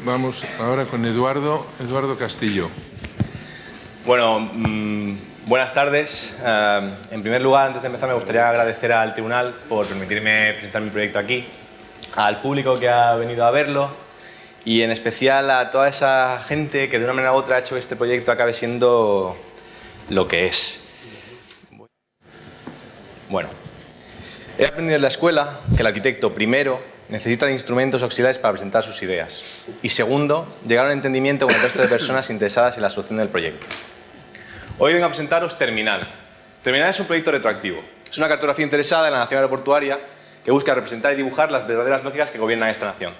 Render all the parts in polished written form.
Vamos ahora con Eduardo Castillo. Bueno, buenas tardes. En primer lugar, antes de empezar, me gustaría agradecer al tribunal por permitirme presentar mi proyecto aquí, al público que ha venido a verlo y en especial a toda esa gente que de una manera u otra ha hecho que este proyecto acabe siendo lo que es. Bueno, he aprendido en la escuela que el arquitecto, primero, necesita de instrumentos auxiliares para presentar sus ideas y, segundo, llegar a un entendimiento con el resto de personas interesadas en la solución del proyecto. Hoy vengo a presentaros Terminal. Terminal es un proyecto retroactivo. Es una cartografía interesada en la nación aeroportuaria que busca representar y dibujar las verdaderas lógicas que gobiernan esta nación.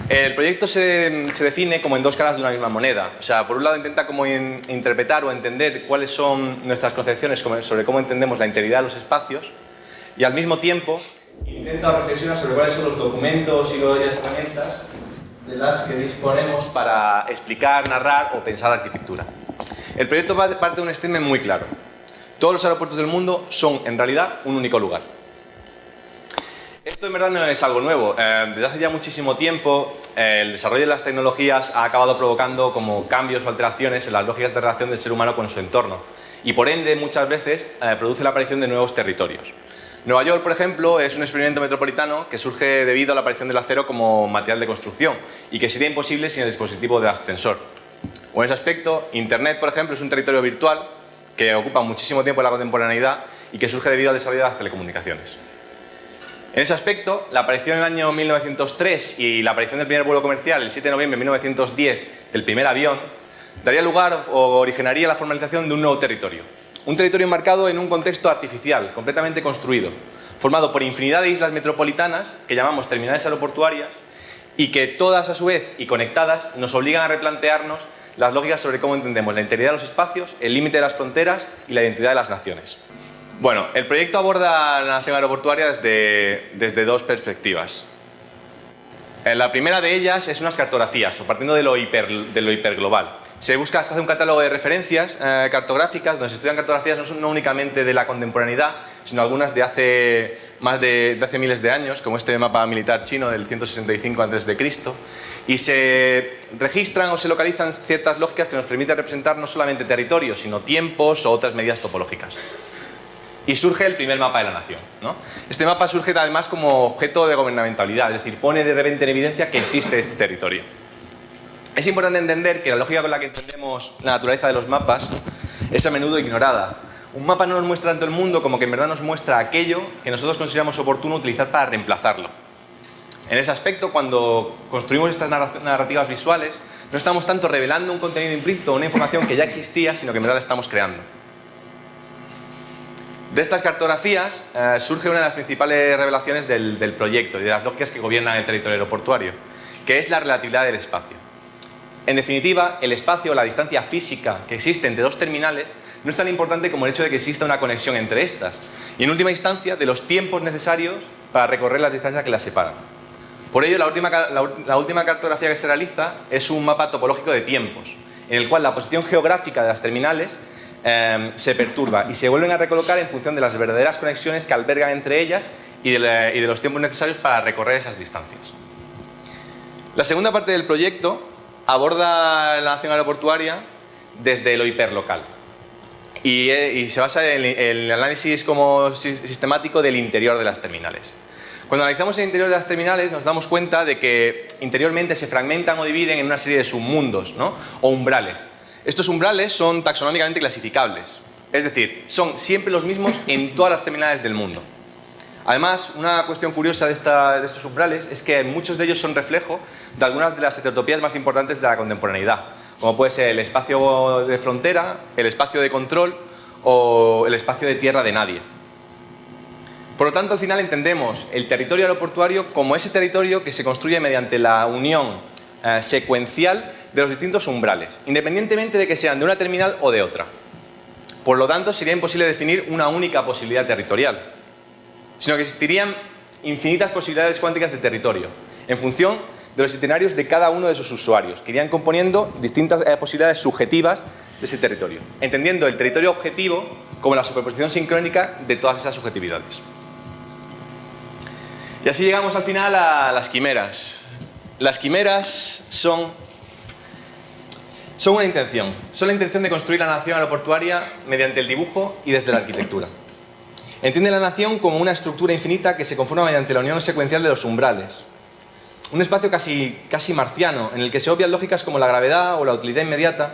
El proyecto se define como en dos caras de una misma moneda. O sea, por un lado intenta como interpretar o entender cuáles son nuestras concepciones sobre cómo entendemos la integridad de los espacios y al mismo tiempo intenta reflexionar sobre cuáles son los documentos y las herramientas de las que disponemos para explicar, narrar o pensar arquitectura. El proyecto parte de un statement muy claro. Todos los aeropuertos del mundo son, en realidad, un único lugar. Esto en verdad no es algo nuevo. Desde hace ya muchísimo tiempo, el desarrollo de las tecnologías ha acabado provocando como cambios o alteraciones en las lógicas de relación del ser humano con su entorno. Y por ende, muchas veces, produce la aparición de nuevos territorios. Nueva York, por ejemplo, es un experimento metropolitano que surge debido a la aparición del acero como material de construcción y que sería imposible sin el dispositivo de ascensor. O en ese aspecto, Internet, por ejemplo, es un territorio virtual que ocupa muchísimo tiempo en la contemporaneidad y que surge debido al desarrollo de las telecomunicaciones. En ese aspecto, la aparición en el año 1903 y la aparición del primer vuelo comercial el 7 de noviembre de 1910 del primer avión daría lugar o originaría la formalización de un nuevo territorio. Un territorio enmarcado en un contexto artificial, completamente construido, formado por infinidad de islas metropolitanas que llamamos terminales aeroportuarias y que todas a su vez y conectadas nos obligan a replantearnos las lógicas sobre cómo entendemos la integridad de los espacios, el límite de las fronteras y la identidad de las naciones. Bueno, el proyecto aborda la nación aeroportuaria desde dos perspectivas. La primera de ellas es unas cartografías, partiendo de lo hiperglobal. Se hace un catálogo de referencias cartográficas donde se estudian cartografías no únicamente de la contemporaneidad, sino algunas de hace miles de años, como este mapa militar chino del 165 a.C., y se registran o se localizan ciertas lógicas que nos permiten representar no solamente territorios, sino tiempos o otras medidas topológicas. Y surge el primer mapa de la nación, ¿no? Este mapa surge además como objeto de gobernamentalidad, es decir, pone de repente en evidencia que existe este territorio. Es importante entender que la lógica con la que entendemos la naturaleza de los mapas es a menudo ignorada. Un mapa no nos muestra tanto el mundo como que en verdad nos muestra aquello que nosotros consideramos oportuno utilizar para reemplazarlo. En ese aspecto, cuando construimos estas narrativas visuales, no estamos tanto revelando un contenido implícito o una información que ya existía, sino que en verdad la estamos creando. De estas cartografías surge una de las principales revelaciones del proyecto y de las lógicas que gobiernan el territorio aeroportuario, que es la relatividad del espacio. En definitiva, el espacio o la distancia física que existe entre dos terminales no es tan importante como el hecho de que exista una conexión entre estas y, en última instancia, de los tiempos necesarios para recorrer las distancias que las separan. Por ello, la última cartografía que se realiza es un mapa topológico de tiempos, en el cual la posición geográfica de las terminales se perturba y se vuelven a recolocar en función de las verdaderas conexiones que albergan entre ellas y de los tiempos necesarios para recorrer esas distancias. La segunda parte del proyecto aborda la nación aeroportuaria desde lo hiperlocal y se basa en el análisis como sistemático del interior de las terminales. Cuando analizamos el interior de las terminales nos damos cuenta de que interiormente se fragmentan o dividen en una serie de submundos, ¿no? O umbrales. Estos umbrales son taxonómicamente clasificables, es decir, son siempre los mismos en todas las terminales del mundo. Además, una cuestión curiosa de estos umbrales es que muchos de ellos son reflejo de algunas de las heterotopías más importantes de la contemporaneidad, como puede ser el espacio de frontera, el espacio de control o el espacio de tierra de nadie. Por lo tanto, al final entendemos el territorio aeroportuario como ese territorio que se construye mediante la unión secuencial de los distintos umbrales, independientemente de que sean de una terminal o de otra. Por lo tanto, sería imposible definir una única posibilidad territorial, sino que existirían infinitas posibilidades cuánticas de territorio, en función de los itinerarios de cada uno de sus usuarios, que irían componiendo distintas posibilidades subjetivas de ese territorio, entendiendo el territorio objetivo como la superposición sincrónica de todas esas subjetividades. Y así llegamos al final a las quimeras. Las quimeras son una intención. Son la intención de construir la nación aeroportuaria mediante el dibujo y desde la arquitectura. Entiende la nación como una estructura infinita que se conforma mediante la unión secuencial de los umbrales. Un espacio casi marciano, en el que se obvian lógicas como la gravedad o la utilidad inmediata,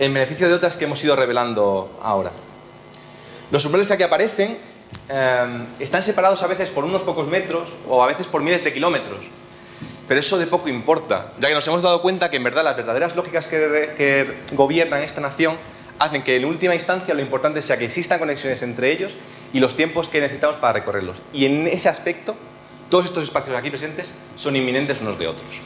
en beneficio de otras que hemos ido revelando ahora. Los umbrales que aquí aparecen están separados a veces por unos pocos metros o a veces por miles de kilómetros. Pero eso de poco importa, ya que nos hemos dado cuenta que en verdad las verdaderas lógicas que gobiernan esta nación hacen que en última instancia lo importante sea que existan conexiones entre ellos y los tiempos que necesitamos para recorrerlos. Y en ese aspecto, todos estos espacios aquí presentes son inminentes unos de otros.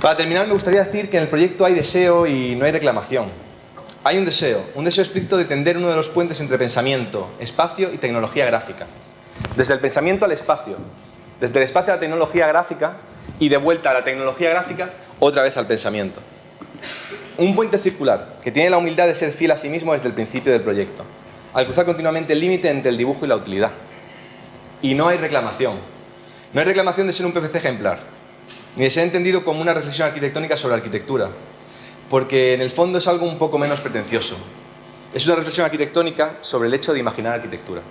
Para terminar, me gustaría decir que en el proyecto hay deseo y no hay reclamación. Hay un deseo explícito de tender uno de los puentes entre pensamiento, espacio y tecnología gráfica. Desde el pensamiento al espacio, desde el espacio a la tecnología gráfica y de vuelta a la tecnología gráfica, otra vez al pensamiento. Un puente circular que tiene la humildad de ser fiel a sí mismo desde el principio del proyecto, al cruzar continuamente el límite entre el dibujo y la utilidad. Y no hay reclamación. No hay reclamación de ser un PFC ejemplar, ni de ser entendido como una reflexión arquitectónica sobre arquitectura, porque en el fondo es algo un poco menos pretencioso. Es una reflexión arquitectónica sobre el hecho de imaginar arquitectura.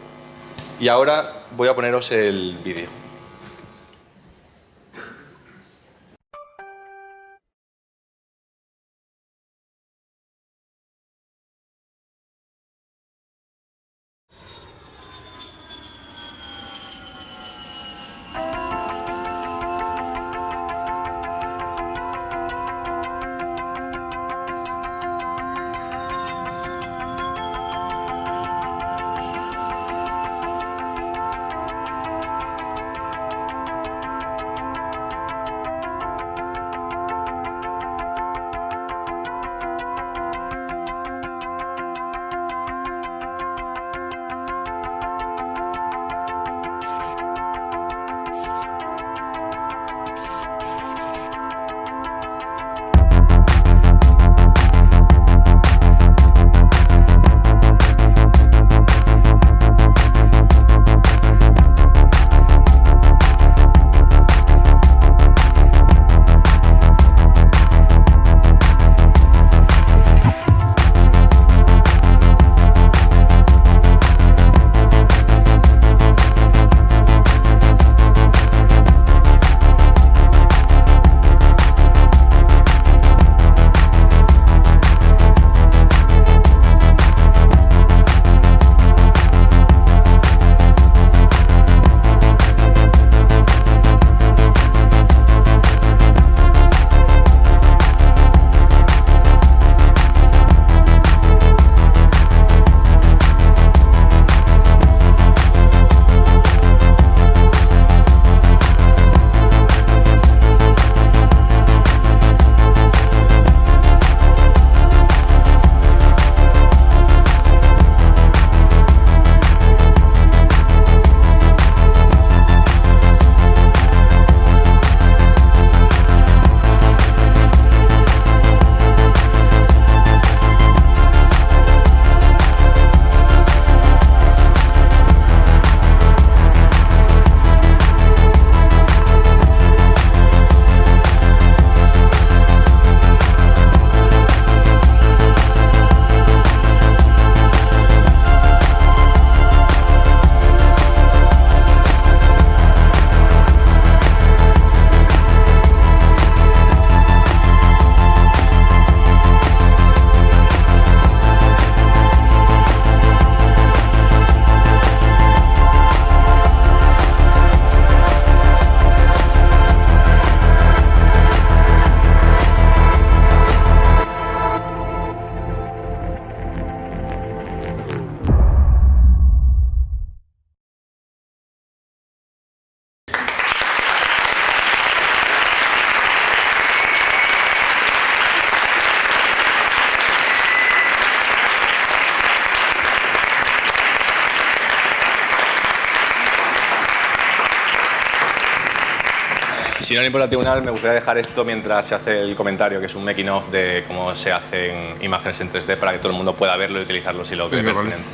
Y ahora voy a poneros el vídeo. Si no le importa al tribunal, me gustaría dejar esto mientras se hace el comentario, que es un making of de cómo se hacen imágenes en 3D para que todo el mundo pueda verlo y utilizarlo si lo cree pertinente.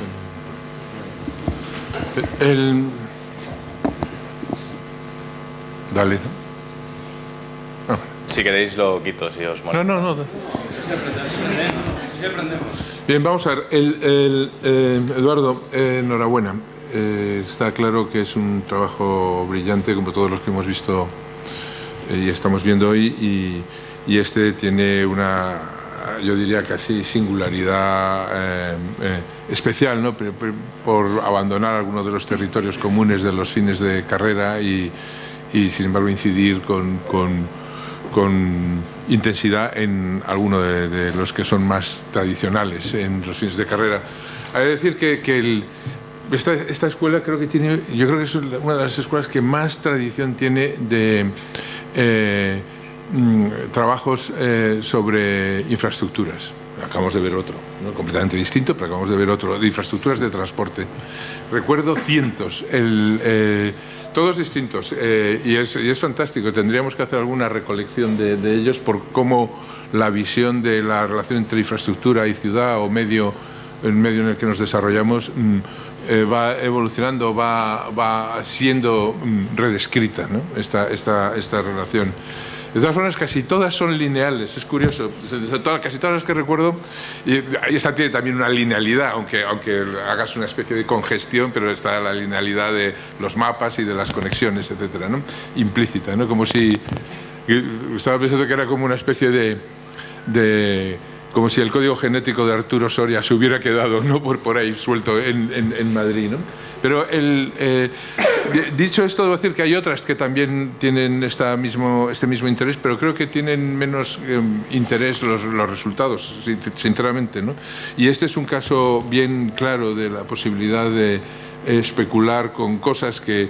Dale. Si queréis lo quito, si os molesta. No. Bien, vamos a ver. Eduardo, enhorabuena. Está claro que es un trabajo brillante, como todos los que hemos visto y estamos viendo hoy, y este tiene una, yo diría, casi singularidad especial, ¿no? Por abandonar algunos de los territorios comunes de los fines de carrera y sin embargo incidir con intensidad en alguno de los que son más tradicionales en los fines de carrera. Hay que decir que esta escuela yo creo que es una de las escuelas que más tradición tiene de trabajos sobre infraestructuras. Acabamos de ver otro, ¿no? Completamente distinto, pero acabamos de ver otro, de infraestructuras de transporte. Recuerdo cientos, todos distintos, y es fantástico. Tendríamos que hacer alguna recolección de ellos por cómo la visión de la relación entre infraestructura y ciudad o el medio en el que nos desarrollamos va evolucionando, va siendo redescrita, ¿no? esta relación. De todas formas, casi todas son lineales, es curioso. Casi todas las que recuerdo, y esta tiene también una linealidad, aunque hagas una especie de congestión, pero está la linealidad de los mapas y de las conexiones, etcétera, ¿no? Implícita, ¿no? Como si, estaba pensando que era como una especie como si el código genético de Arturo Soria se hubiera quedado, ¿no? por ahí suelto en Madrid, ¿no? Pero dicho esto, debo decir que hay otras que también tienen este mismo interés, pero creo que tienen menos interés los resultados, sinceramente, ¿no? Y este es un caso bien claro de la posibilidad de especular con cosas que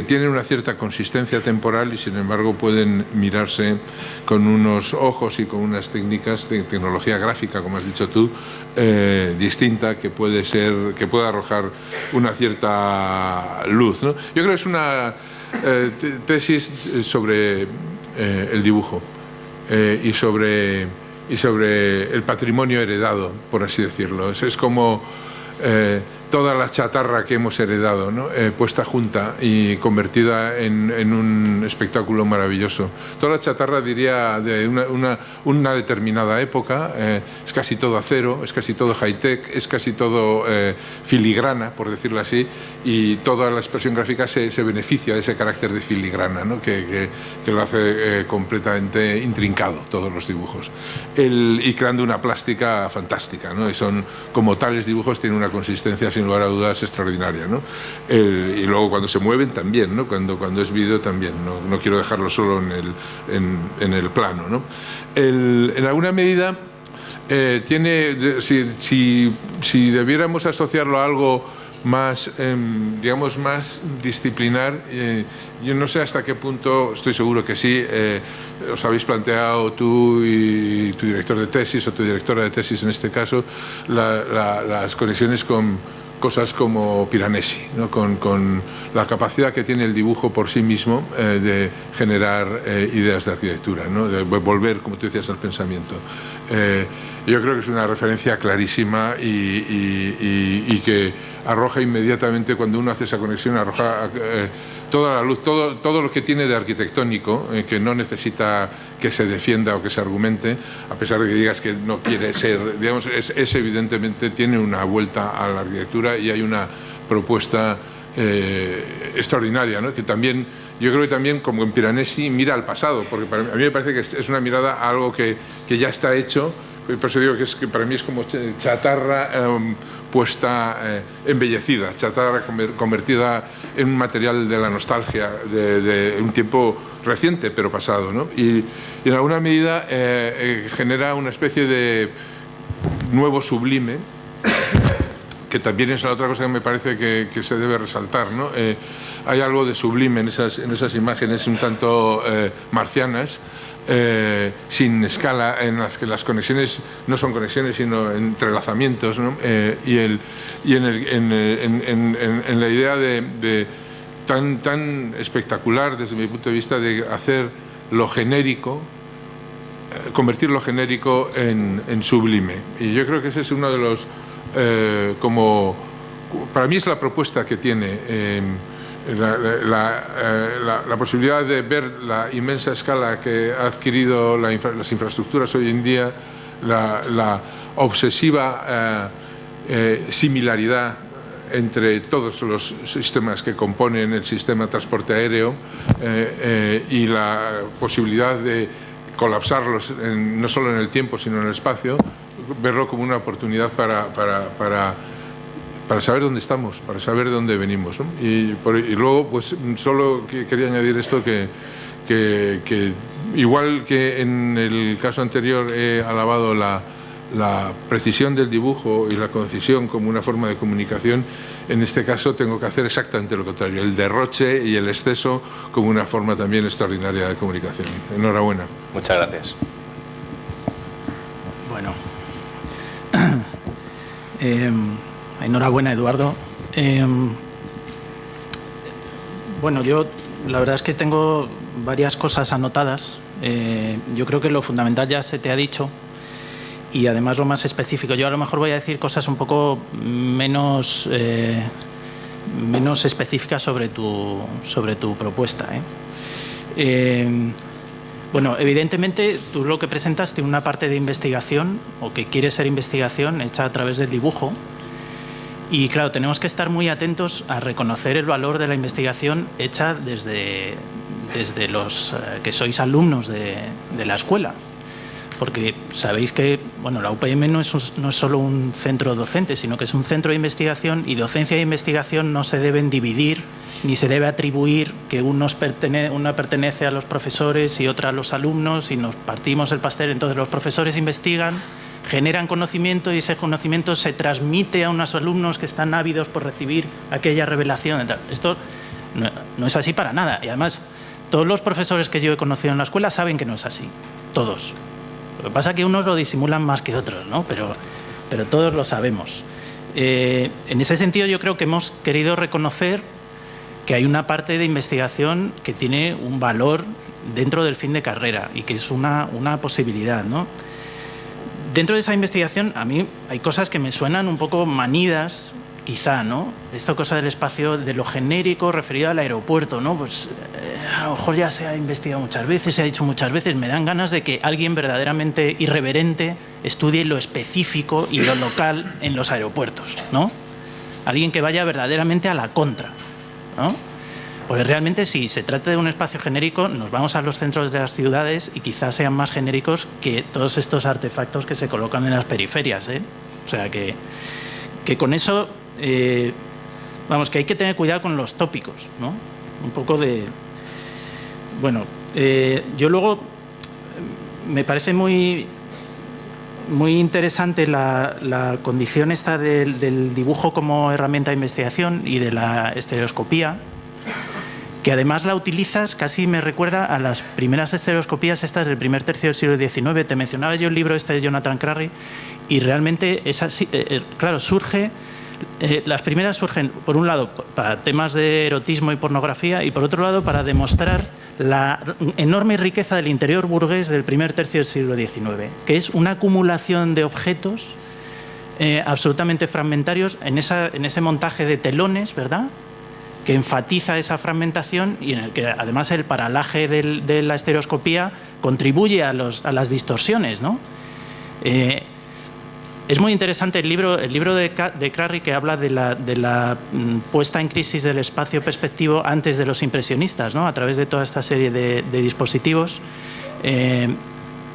tienen una cierta consistencia temporal y sin embargo pueden mirarse con unos ojos y con unas técnicas de tecnología gráfica, como has dicho tú, distinta, que puede arrojar una cierta luz, ¿no? Yo creo que es una tesis sobre el dibujo y sobre el patrimonio heredado, por así decirlo. Es como toda la chatarra que hemos heredado, ¿no? Puesta junta y convertida en un espectáculo maravilloso. Toda la chatarra, diría, de una determinada época, es casi todo acero, es casi todo high-tech, es casi todo filigrana, por decirlo así, y toda la expresión gráfica se beneficia de ese carácter de filigrana, ¿no? que lo hace completamente intrincado, todos los dibujos. Y creando una plástica fantástica, ¿no? Y son, como tales dibujos, tienen una consistencia sin lugar a dudas extraordinaria, ¿no? Y luego cuando se mueven también, ¿no? Cuando es vídeo también, no quiero dejarlo solo en el plano, ¿no? En alguna medida tiene, si debiéramos asociarlo a algo más, digamos, más disciplinar, yo no sé hasta qué punto, estoy seguro que sí, os habéis planteado tú y tu director de tesis o tu directora de tesis en este caso, las conexiones con cosas como Piranesi, ¿no? Con la capacidad que tiene el dibujo por sí mismo de generar ideas de arquitectura, ¿no? De volver, como tú decías, al pensamiento. Yo creo que es una referencia clarísima y que arroja inmediatamente, cuando uno hace esa conexión, arroja toda la luz, todo lo que tiene de arquitectónico, que no necesita que se defienda o que se argumente, a pesar de que digas que no quiere ser, digamos, es evidentemente, tiene una vuelta a la arquitectura y hay una propuesta extraordinaria, ¿no? Que también, yo creo que también, como en Piranesi, mira al pasado, porque a mí me parece que es una mirada a algo que ya está hecho. Por eso digo que para mí es como chatarra puesta, embellecida, chatarra convertida en un material de la nostalgia de un tiempo reciente pero pasado, ¿no? Y en alguna medida genera una especie de nuevo sublime, que también es la otra cosa que me parece que se debe resaltar, ¿no? Hay algo de sublime en esas imágenes un tanto marcianas, sin escala, en las que las conexiones no son conexiones sino entrelazamientos, ¿no? Y en la idea de tan espectacular desde mi punto de vista de hacer lo genérico, convertir lo genérico en sublime. Y yo creo que ese es uno de los, para mí es la propuesta que tiene. La posibilidad de ver la inmensa escala que ha adquirido las infraestructuras hoy en día, la obsesiva similaridad entre todos los sistemas que componen el sistema de transporte aéreo y la posibilidad de colapsarlos no solo en el tiempo sino en el espacio, verlo como una oportunidad para saber dónde estamos, para saber dónde venimos, ¿no? Y luego, pues solo quería añadir esto que igual que en el caso anterior he alabado la precisión del dibujo y la concisión como una forma de comunicación, en este caso tengo que hacer exactamente lo contrario, el derroche y el exceso como una forma también extraordinaria de comunicación. Enhorabuena. Muchas gracias. Bueno, enhorabuena, Eduardo. Bueno, yo la verdad es que tengo varias cosas anotadas. Yo creo que lo fundamental ya se te ha dicho. Y además lo más específico. Yo a lo mejor voy a decir cosas un poco menos específicas sobre tu propuesta, Bueno, evidentemente tú lo que presentas tiene una parte de investigación, o que quiere ser investigación, hecha a través del dibujo. Y claro, tenemos que estar muy atentos a reconocer el valor de la investigación hecha desde los que sois alumnos de la escuela. Porque sabéis que bueno, la UPM no es solo un centro docente, sino que es un centro de investigación, y docencia e investigación no se deben dividir, ni se debe atribuir que una pertenece a los profesores y otra a los alumnos, y nos partimos el pastel. Entonces los profesores investigan, generan conocimiento, y ese conocimiento se transmite a unos alumnos que están ávidos por recibir aquella revelación. Esto no es así para nada. Y además, todos los profesores que yo he conocido en la escuela saben que no es así. Todos. Lo que pasa es que unos lo disimulan más que otros, ¿no? Pero todos lo sabemos. En ese sentido, yo creo que hemos querido reconocer que hay una parte de investigación que tiene un valor dentro del fin de carrera y que es una posibilidad, ¿no? Dentro de esa investigación, a mí hay cosas que me suenan un poco manidas, quizá, ¿no? Esta cosa del espacio, de lo genérico referido al aeropuerto, ¿no? Pues a lo mejor ya se ha investigado muchas veces, se ha dicho muchas veces. Me dan ganas de que alguien verdaderamente irreverente estudie lo específico y lo local en los aeropuertos, ¿no? Alguien que vaya verdaderamente a la contra, ¿no? Porque realmente, si se trata de un espacio genérico, nos vamos a los centros de las ciudades y quizás sean más genéricos que todos estos artefactos que se colocan en las periferias, ¿eh? O sea que con eso, vamos, que hay que tener cuidado con los tópicos, ¿no? Un poco de... Bueno, yo luego me parece muy interesante la condición esta del dibujo como herramienta de investigación y de la estereoscopía, que además la utilizas, casi me recuerda a las primeras estereoscopías estas del primer tercio del siglo XIX. Te mencionaba yo el libro este de Jonathan Crary, y realmente es así, claro, las primeras surgen, por un lado, para temas de erotismo y pornografía, y por otro lado, para demostrar la enorme riqueza del interior burgués del primer tercio del siglo XIX, que es una acumulación de objetos absolutamente fragmentarios en ese montaje de telones, ¿verdad?, que enfatiza esa fragmentación, y en el que además el paralaje de la estereoscopía contribuye a las distorsiones, ¿no? Es muy interesante el libro de Crary, que habla de la puesta en crisis del espacio perspectivo antes de los impresionistas, ¿no? A través de toda esta serie de dispositivos.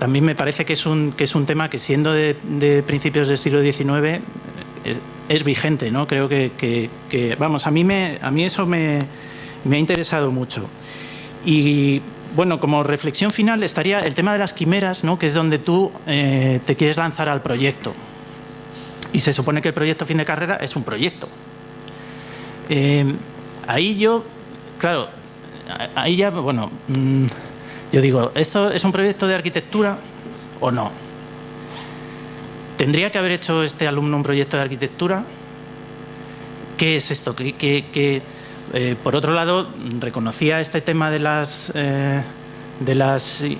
También me parece que es un tema que, siendo de principios del siglo XIX, es vigente, ¿no? Creo que vamos, a mí eso me ha interesado mucho. Y bueno, como reflexión final estaría el tema de las quimeras, ¿no?, que es donde tú te quieres lanzar al proyecto. Y se supone que el proyecto fin de carrera es un proyecto. Ahí yo, claro, ahí ya, bueno, yo digo, ¿esto es un proyecto de arquitectura o no? ¿Tendría que haber hecho este alumno un proyecto de arquitectura? ¿Qué es esto? Por otro lado, reconocía este tema de las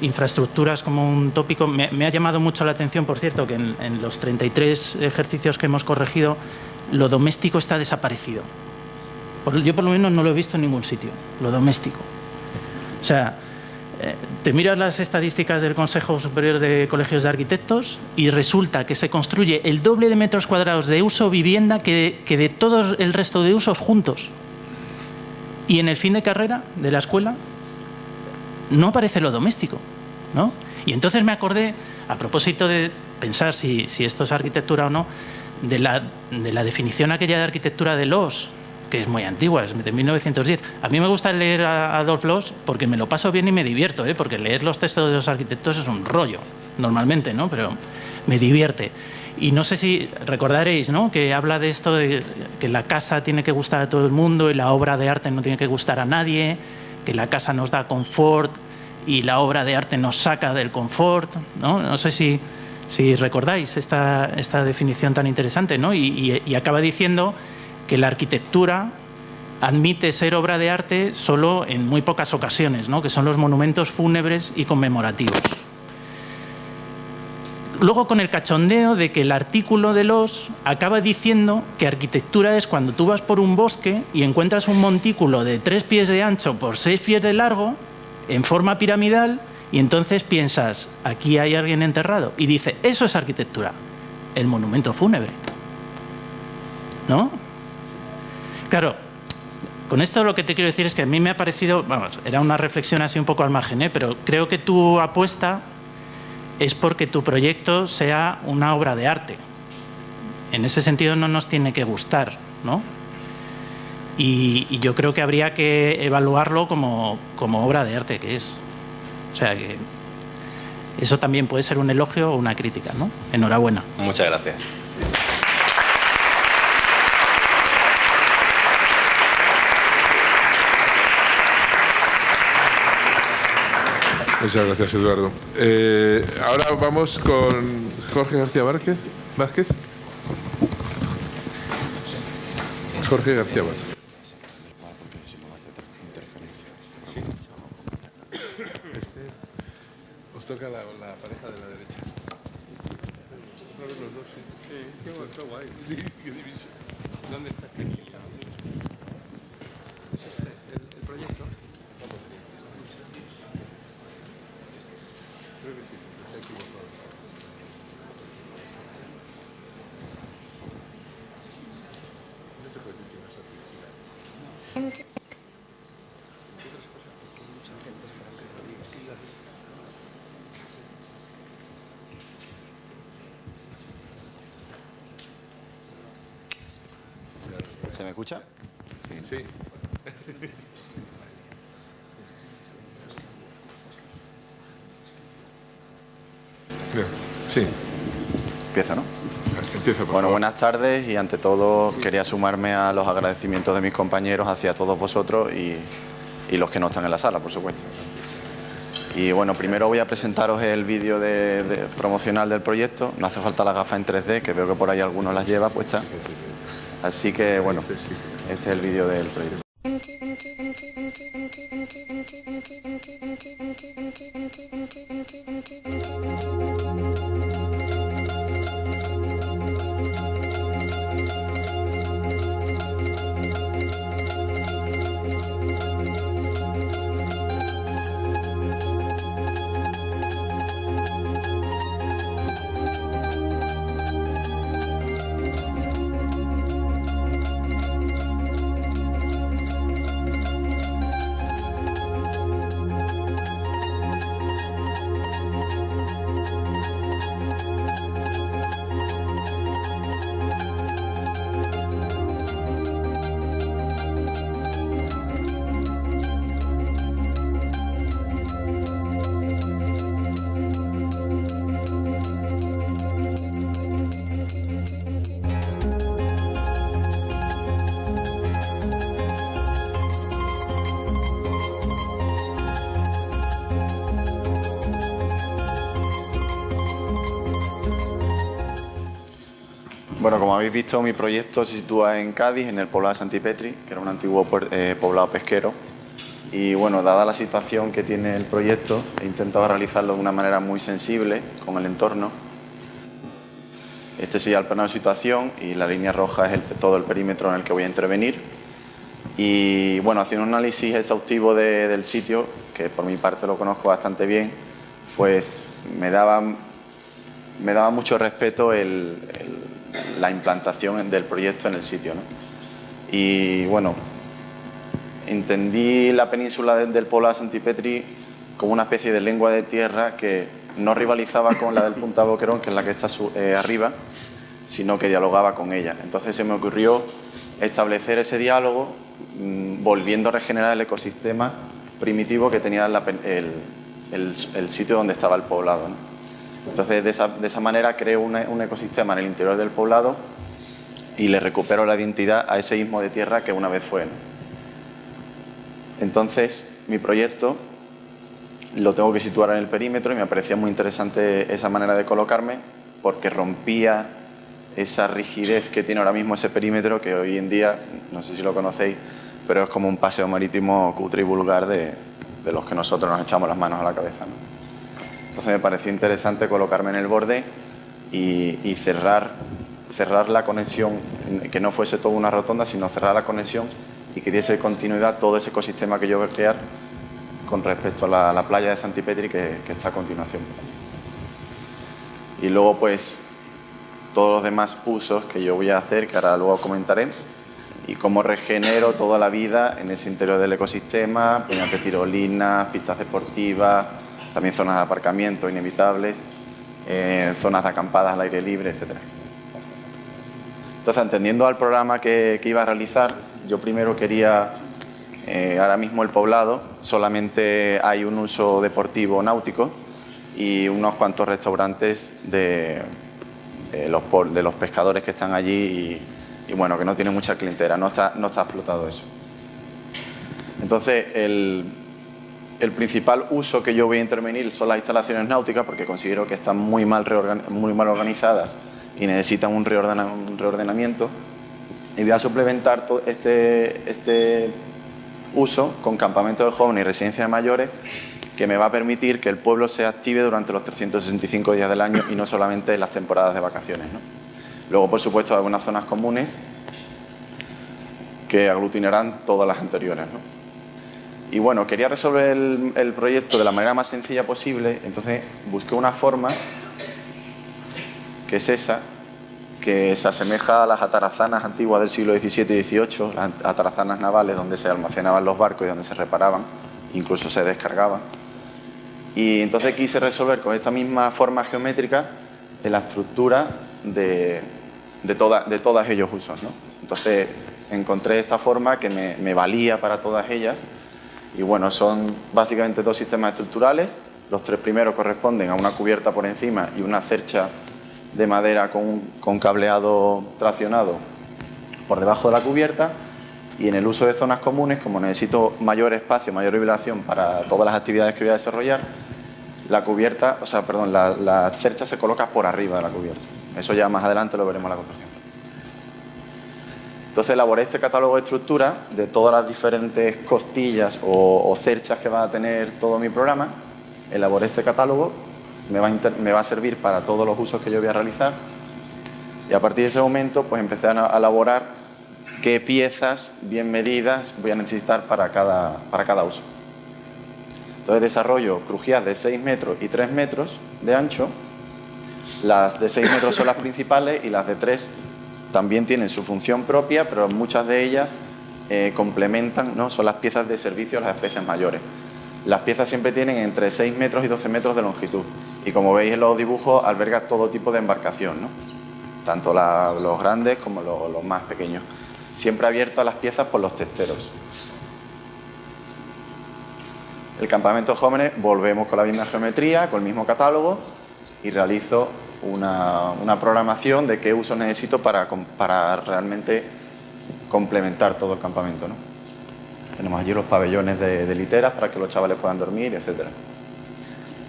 infraestructuras como un tópico. Me ha llamado mucho la atención, por cierto, que en los 33 ejercicios que hemos corregido, lo doméstico está desaparecido. Yo por lo menos no lo he visto en ningún sitio, lo doméstico. O sea, te miras las estadísticas del Consejo Superior de Colegios de Arquitectos y resulta que se construye el doble de metros cuadrados de uso vivienda que de todo el resto de usos juntos. Y en el fin de carrera de la escuela no aparece lo doméstico, ¿no? Y entonces me acordé, a propósito de pensar si esto es arquitectura o no, de la definición aquella de arquitectura de Loos, que es muy antigua, es de 1910. A mí me gusta leer a Adolf Loos porque me lo paso bien y me divierto, porque leer los textos de los arquitectos es un rollo, normalmente, ¿no? Pero me divierte. Y no sé si recordaréis, ¿no?, que habla de esto de que la casa tiene que gustar a todo el mundo y la obra de arte no tiene que gustar a nadie, que la casa nos da confort y la obra de arte nos saca del confort, ¿no? No sé si recordáis esta definición tan interesante, ¿no? Y acaba diciendo que la arquitectura admite ser obra de arte solo en muy pocas ocasiones, ¿no?, que son los monumentos fúnebres y conmemorativos. Luego, con el cachondeo de que el artículo de Loos acaba diciendo que arquitectura es cuando tú vas por un bosque y encuentras un montículo de 3 pies de ancho por 6 pies de largo, en forma piramidal, y entonces piensas, aquí hay alguien enterrado. Y dice, eso es arquitectura, el monumento fúnebre, ¿no? Claro, con esto lo que te quiero decir es que a mí me ha parecido, vamos, era una reflexión así un poco al margen, pero creo que tu apuesta es porque tu proyecto sea una obra de arte. En ese sentido no nos tiene que gustar, ¿no? Y yo creo que habría que evaluarlo como obra de arte que es. O sea que eso también puede ser un elogio o una crítica, ¿no? Enhorabuena. Muchas gracias. Muchas gracias, Eduardo. Ahora vamos con Jorge García Vázquez. Jorge García Vázquez. Os toca la pareja de la derecha. Otra vez los dos, sí. Qué guay. Qué diviso. ¿Dónde está este aquí? ¿Es este? ¿El proyecto? Creo que sí, se ha equivocado. No se puede decir que no es arquitectura. ¿Se me escucha? Sí. Bien, sí. Empieza, ¿no? Empieza, por Bueno, favor. buenas tardes y ante todo quería sumarme a los agradecimientos de mis compañeros hacia todos vosotros y los que no están en la sala, por supuesto. Y bueno, primero voy a presentaros el vídeo promocional del proyecto. No hace falta la gafa en 3D, que veo que por ahí algunos las lleva puestas. Así que bueno, este es el vídeo del proyecto. Bueno, como habéis visto, mi proyecto se sitúa en Cádiz, en el poblado de Santipetri, que era un antiguo poblado pesquero. Y bueno, dada la situación que tiene el proyecto, he intentado realizarlo de una manera muy sensible con el entorno. Este sería el plano de situación y la línea roja es todo el perímetro en el que voy a intervenir. Y bueno, haciendo un análisis exhaustivo del sitio, que por mi parte lo conozco bastante bien, pues me daba mucho respeto la implantación del proyecto en el sitio, ¿no? Y bueno, entendí la península del poblado de Santipetri como una especie de lengua de tierra que no rivalizaba con la del Punta Boquerón, que es la que está arriba, sino que dialogaba con ella. Entonces se me ocurrió establecer ese diálogo, volviendo a regenerar el ecosistema primitivo que tenía el sitio donde estaba el poblado, ¿no? Entonces de esa manera creo un ecosistema en el interior del poblado y le recupero la identidad a ese istmo de tierra que una vez fue, ¿no? Entonces mi proyecto lo tengo que situar en el perímetro y me parecía muy interesante esa manera de colocarme porque rompía esa rigidez que tiene ahora mismo ese perímetro, que hoy en día, no sé si lo conocéis, pero es como un paseo marítimo cutre y vulgar de los que nosotros nos echamos las manos a la cabeza, ¿no? Entonces me pareció interesante colocarme en el borde y cerrar la conexión, que no fuese toda una rotonda, sino cerrar la conexión y que diese continuidad todo ese ecosistema que yo voy a crear con respecto a la playa de Santipetri que está a continuación. Y luego pues todos los demás usos que yo voy a hacer, que ahora luego comentaré, y cómo regenero toda la vida en ese interior del ecosistema, peñas de tirolinas, pistas deportivas, también zonas de aparcamiento inevitables, zonas de acampadas al aire libre, etc. Entonces, entendiendo al programa que iba a realizar, yo primero quería, ahora mismo el poblado, solamente hay un uso deportivo náutico y unos cuantos restaurantes de los pescadores que están allí y bueno, que no tiene mucha clientela, no está explotado eso. Entonces, el principal uso que yo voy a intervenir son las instalaciones náuticas, porque considero que están muy mal organizadas y necesitan un reordenamiento. Y voy a suplementar este uso con campamentos de jóvenes y residencias de mayores, que me va a permitir que el pueblo se active durante los 365 días del año y no solamente en las temporadas de vacaciones, ¿no? Luego, por supuesto, algunas zonas comunes que aglutinarán todas las anteriores, ¿no? Y bueno, quería resolver el proyecto de la manera más sencilla posible, entonces busqué una forma que es esa, que se asemeja a las atarazanas antiguas del siglo XVII y XVIII, las atarazanas navales donde se almacenaban los barcos y donde se reparaban, incluso se descargaban. Y entonces quise resolver con esta misma forma geométrica la estructura de todos ellos usos, ¿no? Entonces encontré esta forma que me valía para todas ellas. Y bueno, son básicamente dos sistemas estructurales. Los tres primeros corresponden a una cubierta por encima y una cercha de madera con cableado traccionado por debajo de la cubierta. Y en el uso de zonas comunes, como necesito mayor espacio, mayor vibración para todas las actividades que voy a desarrollar, la cercha se coloca por arriba de la cubierta. Eso ya más adelante lo veremos en la construcción. Entonces elaboré este catálogo de estructura de todas las diferentes costillas o cerchas que va a tener todo mi programa. Elaboré este catálogo, me va a servir para todos los usos que yo voy a realizar. Y a partir de ese momento pues empecé a elaborar qué piezas bien medidas voy a necesitar para cada uso. Entonces desarrollo crujías de 6 metros y 3 metros de ancho. Las de 6 metros son las principales y las de 3 también tienen su función propia, pero muchas de ellas complementan, ¿no? Son las piezas de servicio de las especies mayores. Las piezas siempre tienen entre 6 metros y 12 metros de longitud y como veis en los dibujos alberga todo tipo de embarcación, ¿no? Tanto los grandes como los más pequeños. Siempre abierto a las piezas por los testeros. El campamento de jóvenes volvemos con la misma geometría, con el mismo catálogo y realizo una programación de qué usos necesito para realmente complementar todo el campamento, ¿no? Tenemos allí los pabellones de literas para que los chavales puedan dormir, etc.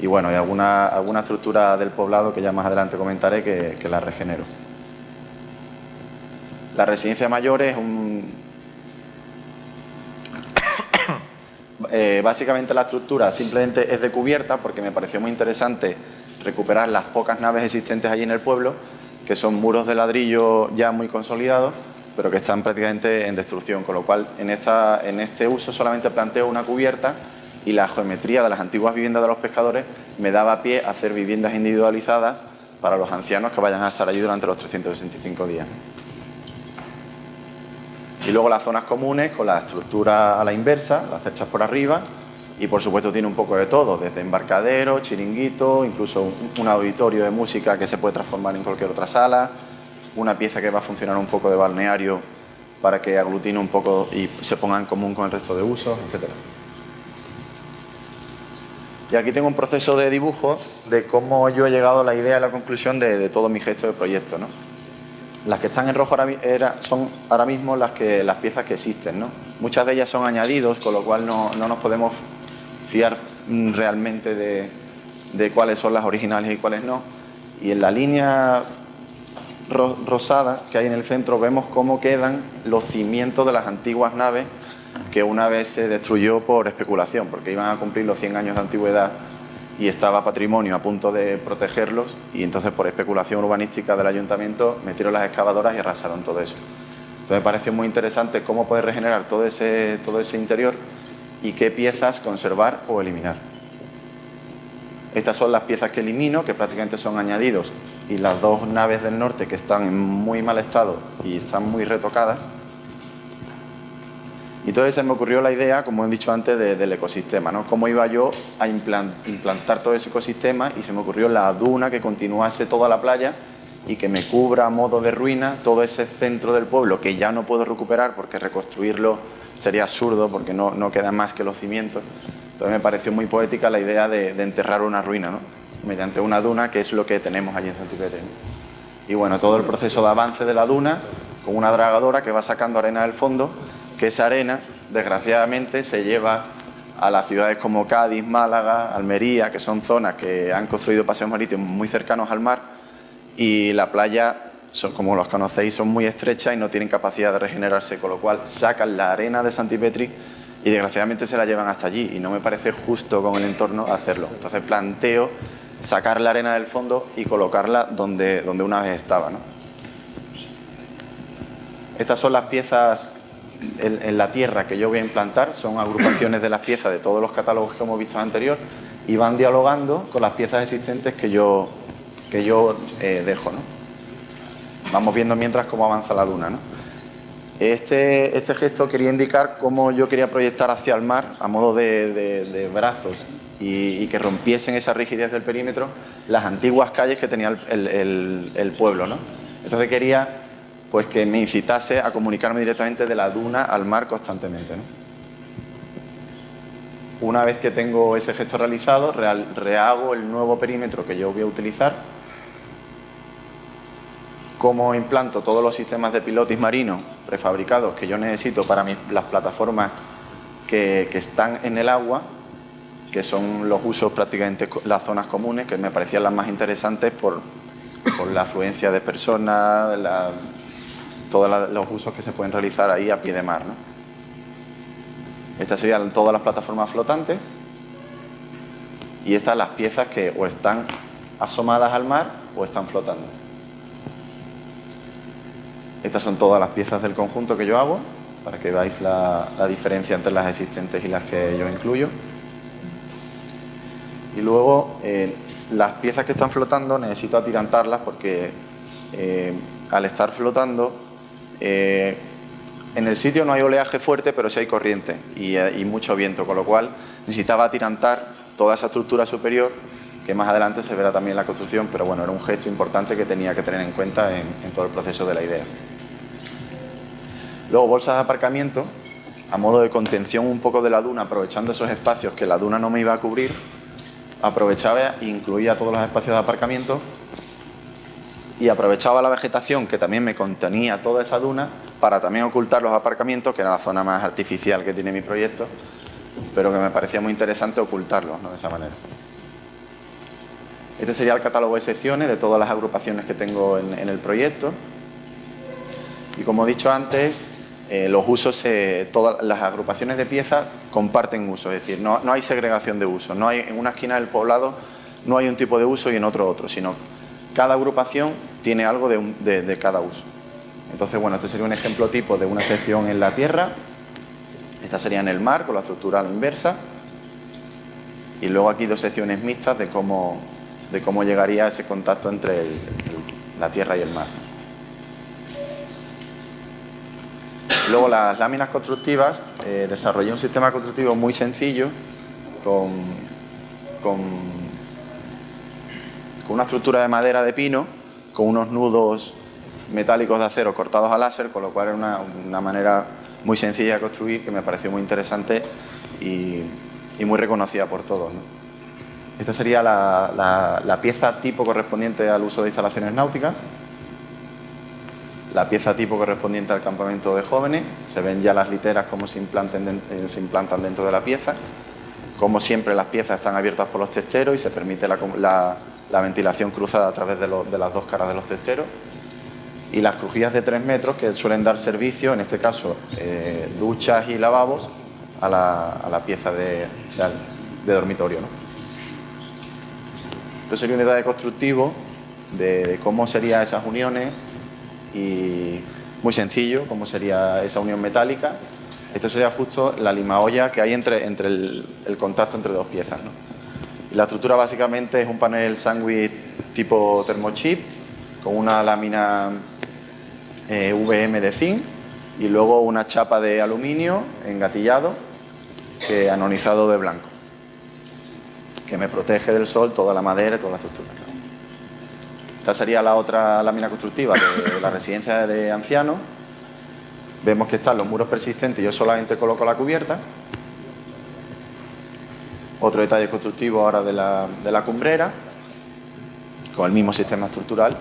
Y bueno, hay alguna estructura del poblado que ya más adelante comentaré que la regenero. La residencia de mayores es básicamente la estructura simplemente es de cubierta porque me pareció muy interesante recuperar las pocas naves existentes allí en el pueblo, que son muros de ladrillo ya muy consolidados, pero que están prácticamente en destrucción, con lo cual en este uso solamente planteo una cubierta y la geometría de las antiguas viviendas de los pescadores me daba pie a hacer viviendas individualizadas para los ancianos que vayan a estar allí durante los 365 días. Y luego las zonas comunes con la estructura a la inversa, las cerchas por arriba, y por supuesto tiene un poco de todo, desde embarcadero, chiringuito, incluso un auditorio de música que se puede transformar en cualquier otra sala, una pieza que va a funcionar un poco de balneario para que aglutine un poco y se ponga en común con el resto de usos, etc. Y aquí tengo un proceso de dibujo de cómo yo he llegado a la idea y la conclusión de todo mi gesto de proyecto, ¿no? Las que están en rojo son ahora mismo las piezas que existen, ¿no? Muchas de ellas son añadidos, con lo cual no nos podemos fiar realmente de cuáles son las originales y cuáles no. Y en la línea rosada que hay en el centro vemos cómo quedan los cimientos de las antiguas naves que una vez se destruyó por especulación, porque iban a cumplir los 100 años de antigüedad y estaba patrimonio a punto de protegerlos, y entonces por especulación urbanística del ayuntamiento metieron las excavadoras y arrasaron todo eso. Entonces me pareció muy interesante cómo poder regenerar todo ese interior y qué piezas conservar o eliminar. Estas son las piezas que elimino, que prácticamente son añadidos, y las dos naves del norte que están en muy mal estado y están muy retocadas. Y entonces se me ocurrió la idea, como he dicho antes, del ecosistema, ¿no? Cómo iba yo a implantar todo ese ecosistema, y se me ocurrió la duna que continuase toda la playa y que me cubra a modo de ruina todo ese centro del pueblo que ya no puedo recuperar porque reconstruirlo sería absurdo porque no queda más que los cimientos. Entonces me pareció muy poética la idea de enterrar una ruina, ¿no? Mediante una duna, que es lo que tenemos allí en Santipetri. Y bueno, todo el proceso de avance de la duna con una dragadora que va sacando arena del fondo, que esa arena, desgraciadamente, se lleva a las ciudades como Cádiz, Málaga, Almería, que son zonas que han construido paseos marítimos muy cercanos al mar, y la playa, como los conocéis, son muy estrechas y no tienen capacidad de regenerarse, con lo cual sacan la arena de Santipetri y desgraciadamente se la llevan hasta allí, y no me parece justo con el entorno hacerlo. Entonces planteo sacar la arena del fondo y colocarla donde una vez estaba, ¿no? Estas son las piezas en la tierra que yo voy a implantar, son agrupaciones de las piezas de todos los catálogos que hemos visto anterior, y van dialogando con las piezas existentes que yo dejo, ¿no? Vamos viendo mientras cómo avanza la duna, ¿no? Este gesto quería indicar cómo yo quería proyectar hacia el mar, a modo de brazos, y que rompiesen esa rigidez del perímetro, las antiguas calles que tenía el pueblo, ¿no? Entonces quería pues que me incitase a comunicarme directamente de la duna al mar constantemente, ¿no? Una vez que tengo ese gesto realizado, rehago el nuevo perímetro que yo voy a utilizar. Como implanto todos los sistemas de pilotis marinos prefabricados que yo necesito para las plataformas que están en el agua, que son los usos prácticamente las zonas comunes, que me parecían las más interesantes por la afluencia de personas, todos los usos que se pueden realizar ahí a pie de mar, ¿no? Estas serían todas las plataformas flotantes, y estas las piezas que o están asomadas al mar o están flotando. Estas son todas las piezas del conjunto que yo hago, para que veáis la diferencia entre las existentes y las que yo incluyo. Y luego las piezas que están flotando necesito atirantarlas porque al estar flotando en el sitio no hay oleaje fuerte, pero sí hay corriente y mucho viento, con lo cual necesitaba atirantar toda esa estructura superior, que más adelante se verá también en la construcción, pero bueno, era un gesto importante que tenía que tener en cuenta en todo el proceso de la idea. Luego bolsas de aparcamiento, a modo de contención un poco de la duna, aprovechando esos espacios que la duna no me iba a cubrir, aprovechaba e incluía todos los espacios de aparcamiento y aprovechaba la vegetación que también me contenía toda esa duna para también ocultar los aparcamientos, que era la zona más artificial que tiene mi proyecto, pero que me parecía muy interesante ocultarlos, ¿no?, de esa manera. Este sería el catálogo de secciones de todas las agrupaciones que tengo en el proyecto. Y como he dicho antes, los usos, todas las agrupaciones de piezas comparten uso, es decir, no hay segregación de uso. No hay, en una esquina del poblado no hay un tipo de uso y en otro, sino cada agrupación tiene algo de cada uso. Entonces, bueno, este sería un ejemplo tipo de una sección en la tierra, esta sería en el mar, con la estructura a la inversa, y luego aquí dos secciones mixtas de cómo llegaría ese contacto entre la tierra y el mar. Luego las láminas constructivas, desarrollé un sistema constructivo muy sencillo con una estructura de madera de pino, con unos nudos metálicos de acero cortados a láser, con lo cual era una manera muy sencilla de construir que me pareció muy interesante y muy reconocida por todos, ¿no? Esta sería la pieza tipo correspondiente al uso de instalaciones náuticas. La pieza tipo correspondiente al campamento de jóvenes. Se ven ya las literas cómo se implantan dentro de la pieza. Como siempre, las piezas están abiertas por los testeros y se permite la ventilación cruzada a través de las dos caras de los testeros. Y las crujillas de 3 metros que suelen dar servicio, en este caso, duchas y lavabos a la pieza de dormitorio, ¿no? Esto sería un detalle constructivo de cómo serían esas uniones y muy sencillo, cómo sería esa unión metálica. Esto sería justo la limaolla que hay entre el contacto entre dos piezas, ¿no? Y la estructura básicamente es un panel sándwich tipo thermochip con una lámina VM de zinc y luego una chapa de aluminio engatillado anodizado de blanco, que me protege del sol toda la madera y toda la estructura. Esta sería la otra lámina constructiva de la residencia de ancianos. Vemos que están los muros persistentes y yo solamente coloco la cubierta. Otro detalle constructivo ahora de la cumbrera, con el mismo sistema estructural.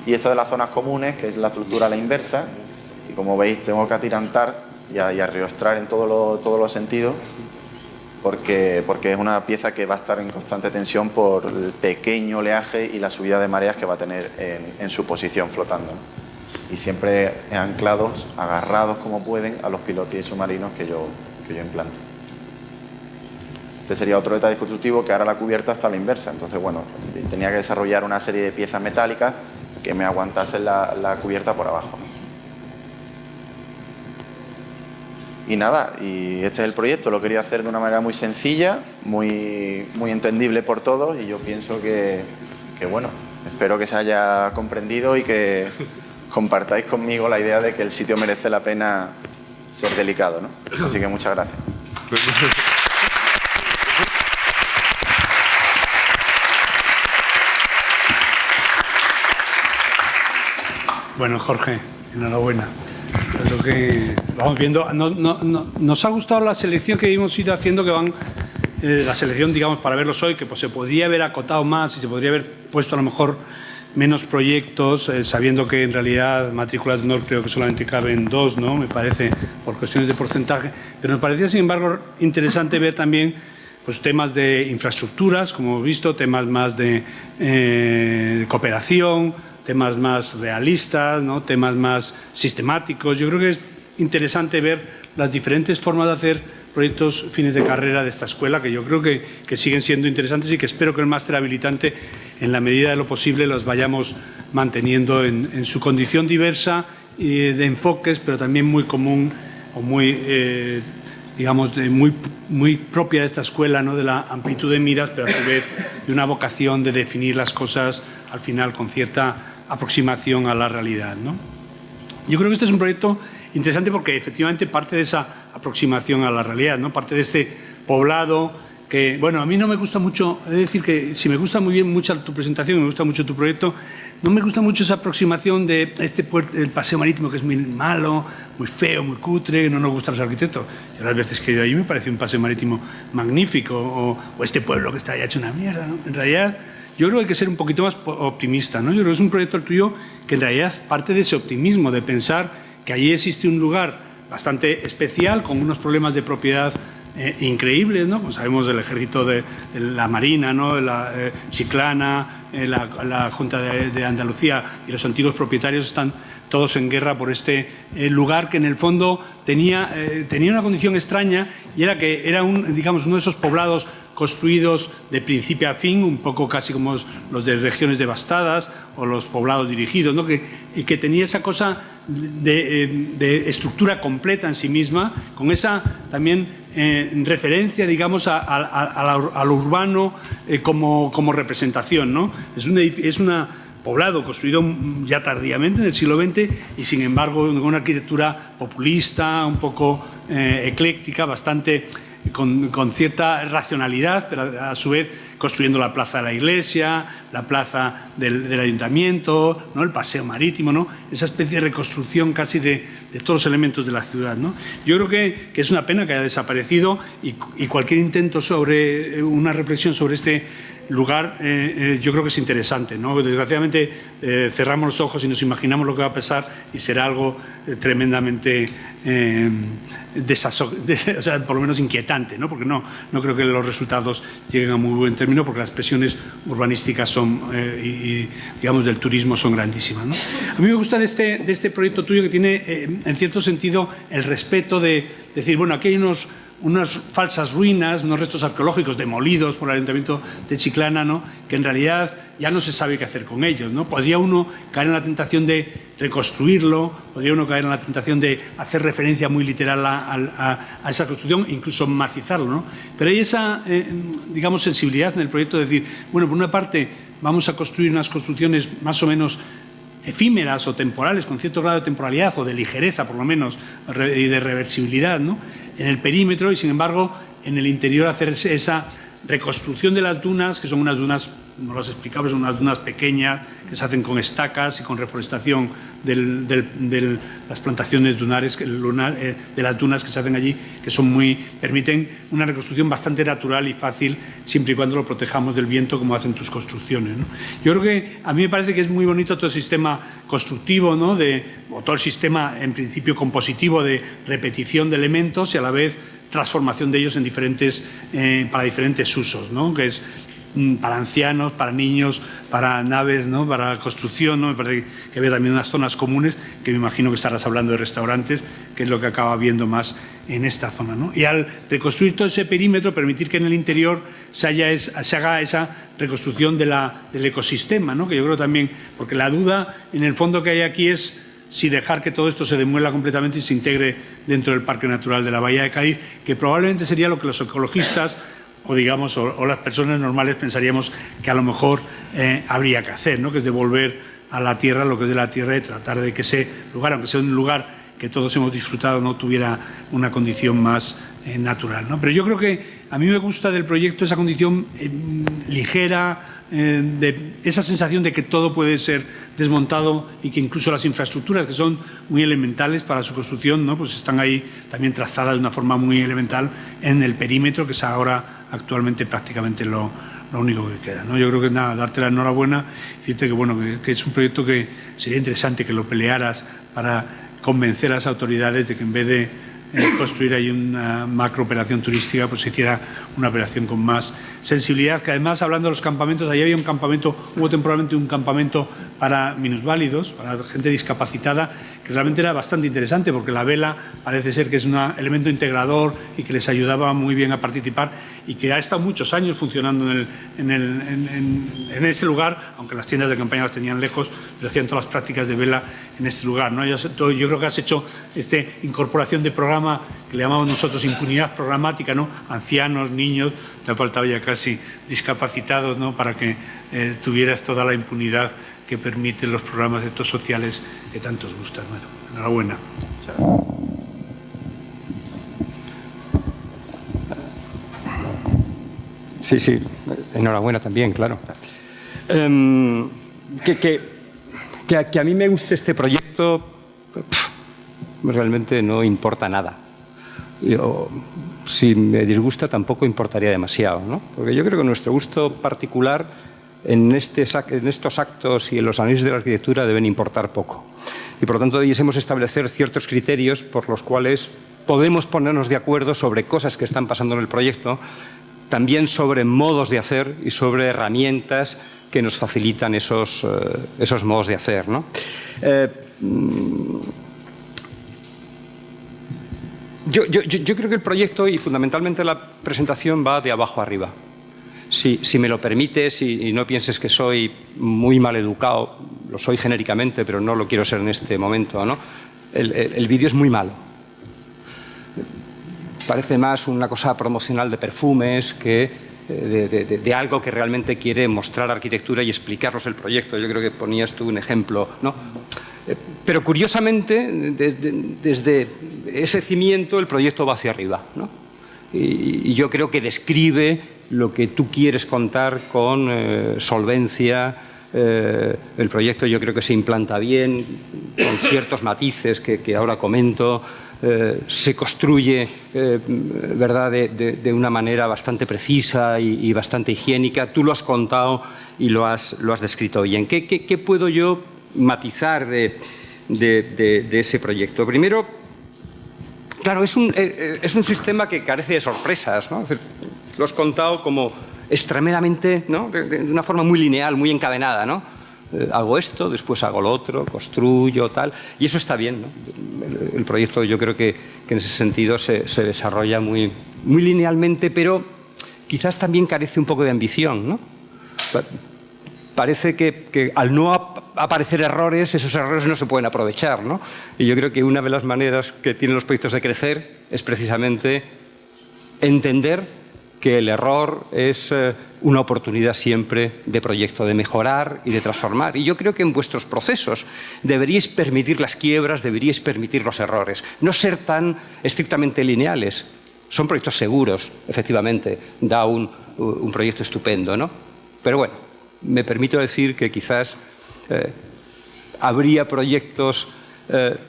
Y esto de las zonas comunes, que es la estructura a la inversa. Y como veis, tengo que atirantar y arreostrar en todos los sentidos, porque es una pieza que va a estar en constante tensión por el pequeño oleaje y la subida de mareas que va a tener en su posición flotando, ¿no? Y siempre anclados, agarrados como pueden a los pilotis submarinos que yo implanto. Este sería otro detalle constructivo, que ahora la cubierta está a la inversa. Entonces, bueno, tenía que desarrollar una serie de piezas metálicas que me aguantasen la cubierta por abajo, ¿no? Y nada, y este es el proyecto. Lo quería hacer de una manera muy sencilla, muy entendible por todos, y yo pienso que bueno, espero que se haya comprendido y que compartáis conmigo la idea de que el sitio merece la pena ser delicado, ¿no? Así que muchas gracias. Bueno, Jorge, enhorabuena. Lo que vamos viendo, nos ha gustado la selección que hemos ido haciendo, que van la selección, digamos, para verlos hoy, que pues se podría haber acotado más y se podría haber puesto a lo mejor menos proyectos, sabiendo que en realidad matrículas de honor creo que solamente caben 2, ¿no? Me parece, por cuestiones de porcentaje. Pero me parecía, sin embargo, interesante ver también pues temas de infraestructuras, como hemos visto, temas más de cooperación, temas más realistas, ¿no? Temas más sistemáticos. Yo creo que es interesante ver las diferentes formas de hacer proyectos fines de carrera de esta escuela, que yo creo que siguen siendo interesantes y que espero que el máster habilitante, en la medida de lo posible, los vayamos manteniendo en su condición diversa de enfoques, pero también muy común o muy, digamos, muy propia de esta escuela, ¿no? De la amplitud de miras, pero a su vez de una vocación de definir las cosas al final con cierta aproximación a la realidad, ¿no? Yo creo que este es un proyecto interesante porque efectivamente parte de esa aproximación a la realidad, ¿no? Parte de este poblado que, bueno, a mí no me gusta mucho, es decir, que si me gusta muy bien mucho tu presentación, me gusta mucho tu proyecto, no me gusta mucho esa aproximación de el paseo marítimo, que es muy malo, muy feo, muy cutre, no nos gustan los arquitectos. Y las veces que he ido allí me parece un paseo marítimo magnífico, o este pueblo que está ya hecho una mierda, ¿no? En realidad, yo creo que hay que ser un poquito más optimista, ¿no? Yo creo que es un proyecto el tuyo que en realidad parte de ese optimismo, de pensar que allí existe un lugar bastante especial, con unos problemas de propiedad increíbles, ¿no? Como sabemos, del ejército de la marina, ¿no? La Chiclana, la Junta de Andalucía y los antiguos propietarios están todos en guerra por este lugar que en el fondo tenía una condición extraña, y era que era uno de esos poblados construidos de principio a fin, un poco casi como los de regiones devastadas o los poblados dirigidos, ¿no? que tenía esa cosa de estructura completa en sí misma, con esa también referencia, digamos, a lo urbano como representación, ¿no? Es un poblado construido ya tardíamente en el siglo XX y, sin embargo, con una arquitectura populista, un poco ecléctica, bastante con cierta racionalidad, pero a su vez construyendo la plaza de la iglesia, la plaza del ayuntamiento, ¿no? El paseo marítimo, ¿no? Esa especie de reconstrucción casi de todos los elementos de la ciudad, ¿no? Yo creo que es una pena que haya desaparecido, y cualquier intento sobre una reflexión sobre este lugar yo creo que es interesante, ¿no? Desgraciadamente cerramos los ojos y nos imaginamos lo que va a pasar y será algo tremendamente o sea, por lo menos inquietante, ¿no? Porque no creo que los resultados lleguen a muy buen término, porque las presiones urbanísticas son y digamos del turismo son grandísimas, ¿no? A mí me gusta de este proyecto tuyo, que tiene en cierto sentido el respeto de decir, bueno, aquí hay unas falsas ruinas, unos restos arqueológicos demolidos por el Ayuntamiento de Chiclana, ¿no? Que en realidad ya no se sabe qué hacer con ellos, ¿no? Podría uno caer en la tentación de reconstruirlo, podría uno caer en la tentación de hacer referencia muy literal a esa construcción, incluso macizarlo, ¿no? Pero hay esa, digamos, sensibilidad en el proyecto de decir, bueno, por una parte vamos a construir unas construcciones más o menos efímeras o temporales, con cierto grado de temporalidad o de ligereza, por lo menos, y de reversibilidad, ¿no? En el perímetro, y sin embargo en el interior hacer esa reconstrucción de las dunas, que son unas dunas, no las explicaba, son unas dunas pequeñas que se hacen con estacas y con reforestación de las plantaciones dunares, de las dunas que se hacen allí, que permiten una reconstrucción bastante natural y fácil, siempre y cuando lo protejamos del viento, como hacen tus construcciones, ¿no? Yo creo que a mí me parece que es muy bonito todo el sistema constructivo, ¿no? O todo el sistema, en principio, compositivo de repetición de elementos y a la vez transformación de ellos en para diferentes usos, ¿no? Que es para ancianos, para niños, para naves, ¿no? Para construcción, ¿no? Me parece que había también unas zonas comunes, que me imagino que estarás hablando de restaurantes, que es lo que acaba viendo más en esta zona, ¿no? Y al reconstruir todo ese perímetro, permitir que en el interior se haga esa reconstrucción del ecosistema, ¿no? Que yo creo también, porque la duda en el fondo que hay aquí es si dejar que todo esto se demuela completamente y se integre dentro del Parque Natural de la Bahía de Cádiz, que probablemente sería lo que los ecologistas o las personas normales pensaríamos que a lo mejor habría que hacer, ¿no? Que es devolver a la tierra lo que es de la tierra y tratar de que ese lugar, aunque sea un lugar que todos hemos disfrutado, no tuviera una condición más natural, ¿no? Pero yo creo que a mí me gusta del proyecto esa condición ligera, de esa sensación de que todo puede ser desmontado y que incluso las infraestructuras, que son muy elementales para su construcción, ¿no? Pues están ahí también trazadas de una forma muy elemental en el perímetro, que es ahora actualmente prácticamente lo único que queda, ¿no? Yo creo que nada, darte la enhorabuena, decirte que bueno, que es un proyecto que sería interesante que lo pelearas para convencer a las autoridades de que en vez de construir ahí una macrooperación turística, pues se hiciera una operación con más sensibilidad, que además, hablando de los campamentos, ahí había hubo temporalmente un campamento para minusválidos, para gente discapacitada, que realmente era bastante interesante, porque la vela parece ser que es un elemento integrador y que les ayudaba muy bien a participar, y que ha estado muchos años funcionando en este lugar, aunque las tiendas de campaña las tenían lejos, pero hacían todas las prácticas de vela en este lugar, ¿no? Yo creo que has hecho esta incorporación de programa que le llamamos nosotros impunidad programática, ¿no? Ancianos, niños, te ha faltado ya casi discapacitados, ¿no? Para que tuvieras toda la impunidad que permiten los programas estos sociales que tanto os gustan. Bueno, enhorabuena. Sí, enhorabuena también, claro. Que a mí me guste este proyecto realmente no importa nada. Si me disgusta tampoco importaría demasiado, ¿no? Porque yo creo que nuestro gusto particular en estos actos y en los análisis de la arquitectura deben importar poco. Y por lo tanto debiésemos establecer ciertos criterios por los cuales podemos ponernos de acuerdo sobre cosas que están pasando en el proyecto, también sobre modos de hacer y sobre herramientas que nos facilitan esos modos de hacer, ¿no? Yo creo que el proyecto y fundamentalmente la presentación va de abajo arriba. Si me lo permites y no pienses que soy muy mal educado, lo soy genéricamente, pero no lo quiero ser en este momento, ¿no? El vídeo es muy malo. Parece más una cosa promocional de perfumes que de algo que realmente quiere mostrar arquitectura y explicarnos el proyecto. Yo creo que ponías tú un ejemplo, ¿no? Pero curiosamente, desde ese cimiento el proyecto va hacia arriba, ¿no? Y yo creo que describe lo que tú quieres contar con solvencia. El proyecto yo creo que se implanta bien, con ciertos matices que ahora comento. Se construye ¿verdad? De una manera bastante precisa y bastante higiénica. Tú lo has contado y lo has descrito bien. ¿Qué puedo yo matizar de ese proyecto? Primero, claro, es un sistema que carece de sorpresas, ¿no? Lo has contado como extremadamente, ¿no? de una forma muy lineal, muy encadenada, ¿no? Hago esto, después hago lo otro, construyo, tal, y eso está bien, ¿no? El proyecto yo creo que en ese sentido se desarrolla muy linealmente, pero quizás también carece un poco de ambición, ¿no? Parece que al no aparecer errores, esos errores no se pueden aprovechar, ¿no? Y yo creo que una de las maneras que tienen los proyectos de crecer es precisamente entender que el error es una oportunidad siempre de proyecto, de mejorar y de transformar. Y yo creo que en vuestros procesos deberíais permitir las quiebras, deberíais permitir los errores, no ser tan estrictamente lineales. Son proyectos seguros, efectivamente, da un proyecto estupendo, ¿no? Pero bueno, me permito decir que quizás habría proyectos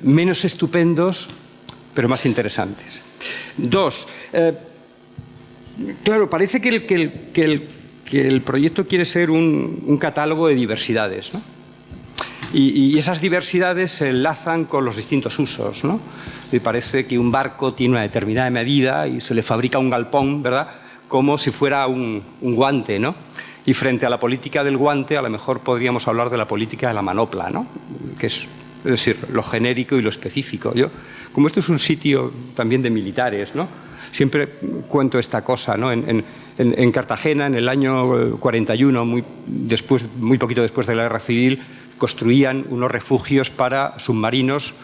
menos estupendos, pero más interesantes. Dos, claro, parece que el proyecto quiere ser un catálogo de diversidades, ¿no? Y esas diversidades se enlazan con los distintos usos, ¿no? Y parece que un barco tiene una determinada medida y se le fabrica un galpón, ¿verdad?, como si fuera un guante, ¿no? Y frente a la política del guante, a lo mejor podríamos hablar de la política de la manopla, ¿no? Que es decir, lo genérico y lo específico. Como esto es un sitio también de militares, ¿no? Siempre cuento esta cosa, ¿no? En Cartagena, en el año 41, muy poquito después de la Guerra Civil, construían unos refugios para submarinos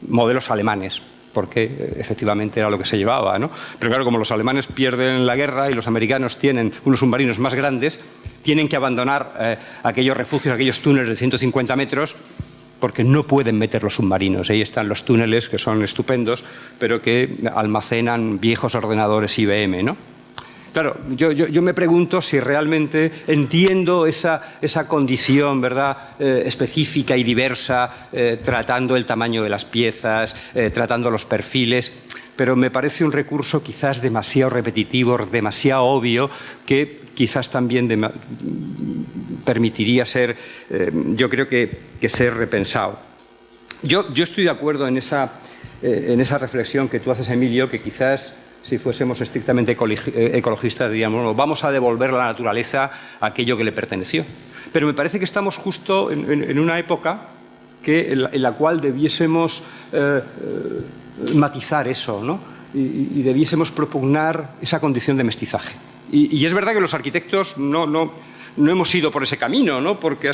modelos alemanes, porque efectivamente era lo que se llevaba, ¿no? Pero claro, como los alemanes pierden la guerra y los americanos tienen unos submarinos más grandes, tienen que abandonar aquellos refugios, aquellos túneles de 150 metros, porque no pueden meter los submarinos. Ahí están los túneles, que son estupendos, pero que almacenan viejos ordenadores IBM, ¿no? Claro, yo me pregunto si realmente entiendo esa condición, ¿verdad?, específica y diversa, tratando el tamaño de las piezas, tratando los perfiles, pero me parece un recurso quizás demasiado repetitivo, demasiado obvio, que quizás también permitiría ser, yo creo que ser repensado. Yo estoy de acuerdo en esa reflexión que tú haces, Emilio, que quizás si fuésemos estrictamente ecologistas diríamos, bueno, vamos a devolver a la naturaleza aquello que le perteneció. Pero me parece que estamos justo en una época en la cual debiésemos matizar eso, ¿no? Y debiésemos propugnar esa condición de mestizaje. Y es verdad que los arquitectos no hemos ido por ese camino, ¿no? Porque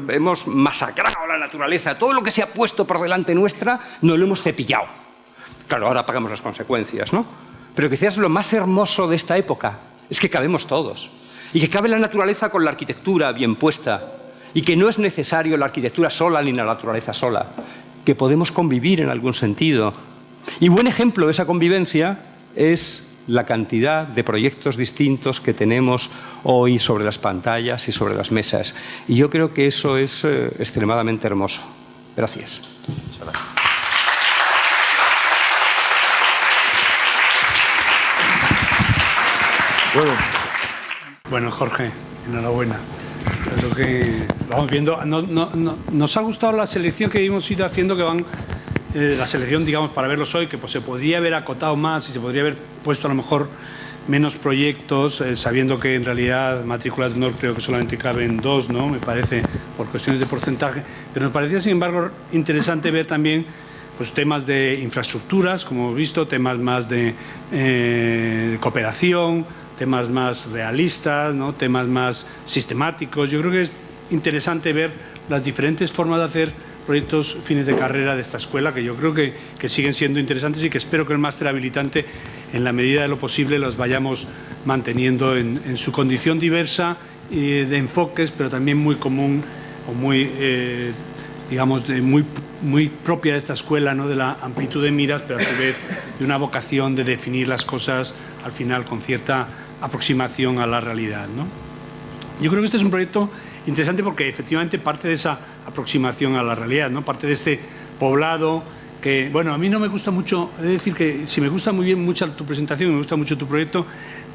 hemos masacrado a la naturaleza. Todo lo que se ha puesto por delante nuestra no lo hemos cepillado. Claro, ahora pagamos las consecuencias, ¿no? Pero quizás lo más hermoso de esta época es que cabemos todos. Y que cabe la naturaleza con la arquitectura bien puesta. Y que no es necesario la arquitectura sola ni la naturaleza sola. Que podemos convivir en algún sentido. Y buen ejemplo de esa convivencia es la cantidad de proyectos distintos que tenemos hoy sobre las pantallas y sobre las mesas. Y yo creo que eso es extremadamente hermoso. Gracias. Muchas gracias. Bueno, Jorge, enhorabuena. Creo que vamos viendo. Nos ha gustado la selección que hemos ido haciendo, que van la selección, digamos, para verlos hoy, que pues se podría haber acotado más y se podría haber puesto a lo mejor menos proyectos, sabiendo que en realidad matrículas de honor creo que solamente caben 2, ¿no? Me parece, por cuestiones de porcentaje. Pero me parecía, sin embargo, interesante ver también pues, temas de infraestructuras, como hemos visto, temas más de cooperación, temas más realistas, ¿no? Temas más sistemáticos. Yo creo que es interesante ver las diferentes formas de hacer proyectos fines de carrera de esta escuela, que yo creo que siguen siendo interesantes y que espero que el máster habilitante, en la medida de lo posible, los vayamos manteniendo en su condición diversa de enfoques, pero también muy común o muy, digamos, muy propia de esta escuela, ¿no? De la amplitud de miras, pero a su vez de una vocación de definir las cosas al final con cierta aproximación a la realidad, ¿no? Yo creo que este es un proyecto interesante porque efectivamente parte de esa aproximación a la realidad, ¿no? Parte de este poblado que, bueno, a mí no me gusta mucho, he de decir que si me gusta muy bien mucho tu presentación, me gusta mucho tu proyecto,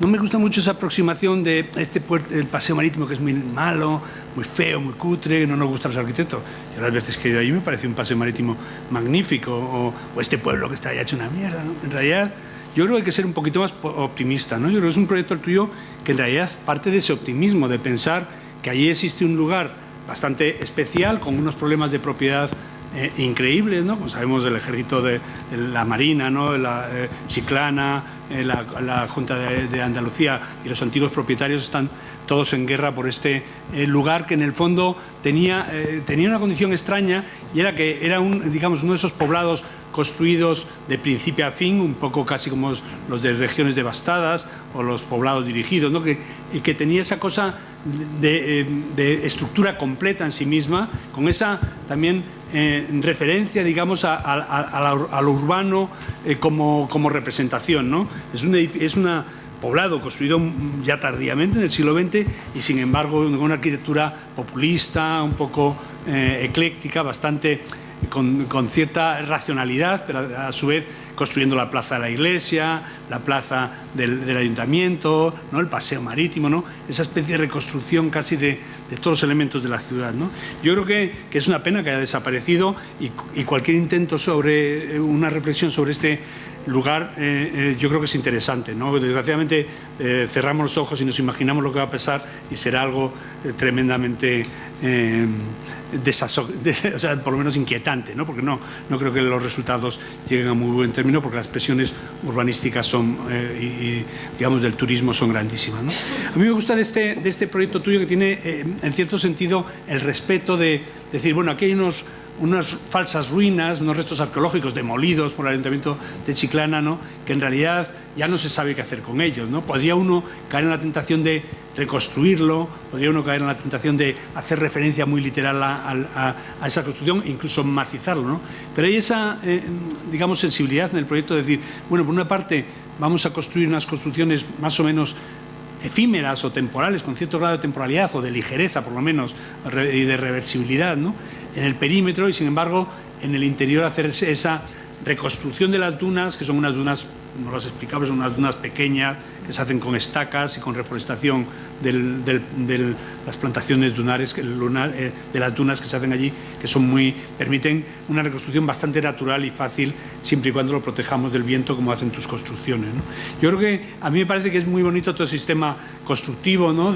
no me gusta mucho esa aproximación de el paseo marítimo, que es muy malo, muy feo, muy cutre, no nos gustan los arquitectos. Yo las veces que he ido allí me parece un paseo marítimo magnífico, o este pueblo que está ya hecho una mierda, ¿no? En realidad, yo creo que hay que ser un poquito más optimista, ¿no? Yo creo que es un proyecto el tuyo que en realidad parte de ese optimismo, de pensar que allí existe un lugar bastante especial, con unos problemas de propiedad increíbles, ¿no? Como sabemos, del ejército, de la Marina, ¿no? La Chiclana, la Junta de Andalucía y los antiguos propietarios están todos en guerra por este lugar que en el fondo tenía una condición extraña, y era que era digamos, uno de esos poblados construidos de principio a fin, un poco casi como los de regiones devastadas o los poblados dirigidos, ¿no? que tenía esa cosa de estructura completa en sí misma, con esa también referencia, digamos, a lo urbano como representación, ¿no? Es un poblado construido ya tardíamente en el siglo XX y, sin embargo, con una arquitectura populista, un poco ecléctica, bastante con cierta racionalidad, pero a su vez construyendo la plaza de la iglesia, la plaza del ayuntamiento, ¿no? El paseo marítimo, ¿no? Esa especie de reconstrucción casi de todos los elementos de la ciudad, ¿no? Yo creo que es una pena que haya desaparecido, y cualquier intento sobre una reflexión sobre este lugar yo creo que es interesante, ¿no? Desgraciadamente cerramos los ojos y nos imaginamos lo que va a pasar y será algo tremendamente o sea, por lo menos inquietante, ¿no? Porque no creo que los resultados lleguen a muy buen término, porque las presiones urbanísticas son y digamos del turismo son grandísimas, ¿no? A mí me gusta de este proyecto tuyo, que tiene en cierto sentido el respeto de decir, bueno, aquí hay unas falsas ruinas, unos restos arqueológicos demolidos por el Ayuntamiento de Chiclana, ¿no? Que en realidad ya no se sabe qué hacer con ellos, ¿no? Podría uno caer en la tentación de reconstruirlo, podría uno caer en la tentación de hacer referencia muy literal a esa construcción, incluso macizarlo, ¿no? Pero hay esa, digamos, sensibilidad en el proyecto de decir, bueno, por una parte vamos a construir unas construcciones más o menos efímeras o temporales, con cierto grado de temporalidad o de ligereza, por lo menos, y de reversibilidad, ¿no? En el perímetro, y sin embargo en el interior hacer esa reconstrucción de las dunas, que son unas dunas, no las explicaba, son unas dunas pequeñas que se hacen con estacas y con reforestación de las plantaciones dunares, de las dunas que se hacen allí, que permiten una reconstrucción bastante natural y fácil, siempre y cuando lo protejamos del viento, como hacen tus construcciones, ¿no? Yo creo que a mí me parece que es muy bonito todo el sistema constructivo, ¿no?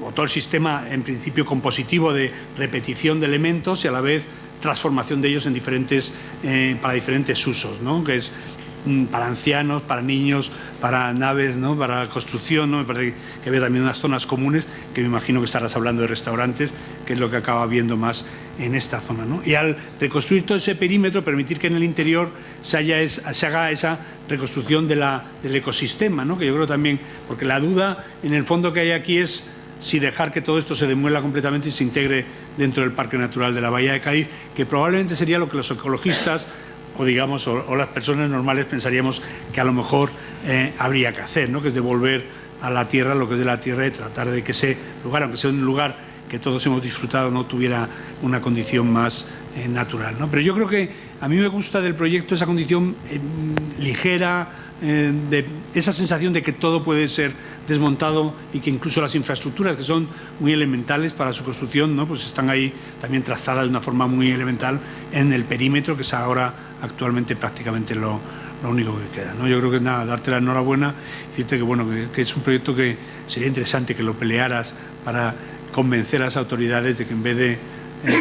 O todo el sistema, en principio, compositivo, de repetición de elementos y a la vez transformación de ellos en para diferentes usos, ¿no? Que es para ancianos, para niños, para naves, ¿no? Para construcción, ¿no? Me parece que había también unas zonas comunes, que me imagino que estarás hablando de restaurantes, que es lo que acaba viendo más en esta zona, ¿no? Y al reconstruir todo ese perímetro, permitir que en el interior se haga esa reconstrucción del ecosistema, ¿no? Que yo creo también, porque la duda en el fondo que hay aquí es si dejar que todo esto se demuela completamente y se integre dentro del Parque Natural de la Bahía de Cádiz, que probablemente sería lo que los ecologistas o las personas normales pensaríamos que a lo mejor habría que hacer, ¿no? Que es devolver a la tierra lo que es de la tierra y tratar de que ese lugar, aunque sea un lugar que todos hemos disfrutado, no tuviera una condición más natural, ¿no? Pero yo creo que a mí me gusta del proyecto esa condición ligera, de esa sensación de que todo puede ser desmontado y que incluso las infraestructuras, que son muy elementales para su construcción, ¿no? Pues están ahí también trazadas de una forma muy elemental en el perímetro, que es ahora actualmente prácticamente lo lo único que queda, ¿no? Yo creo que nada, darte la enhorabuena, decirte que bueno, que es un proyecto que sería interesante que lo pelearas para convencer a las autoridades de que en vez de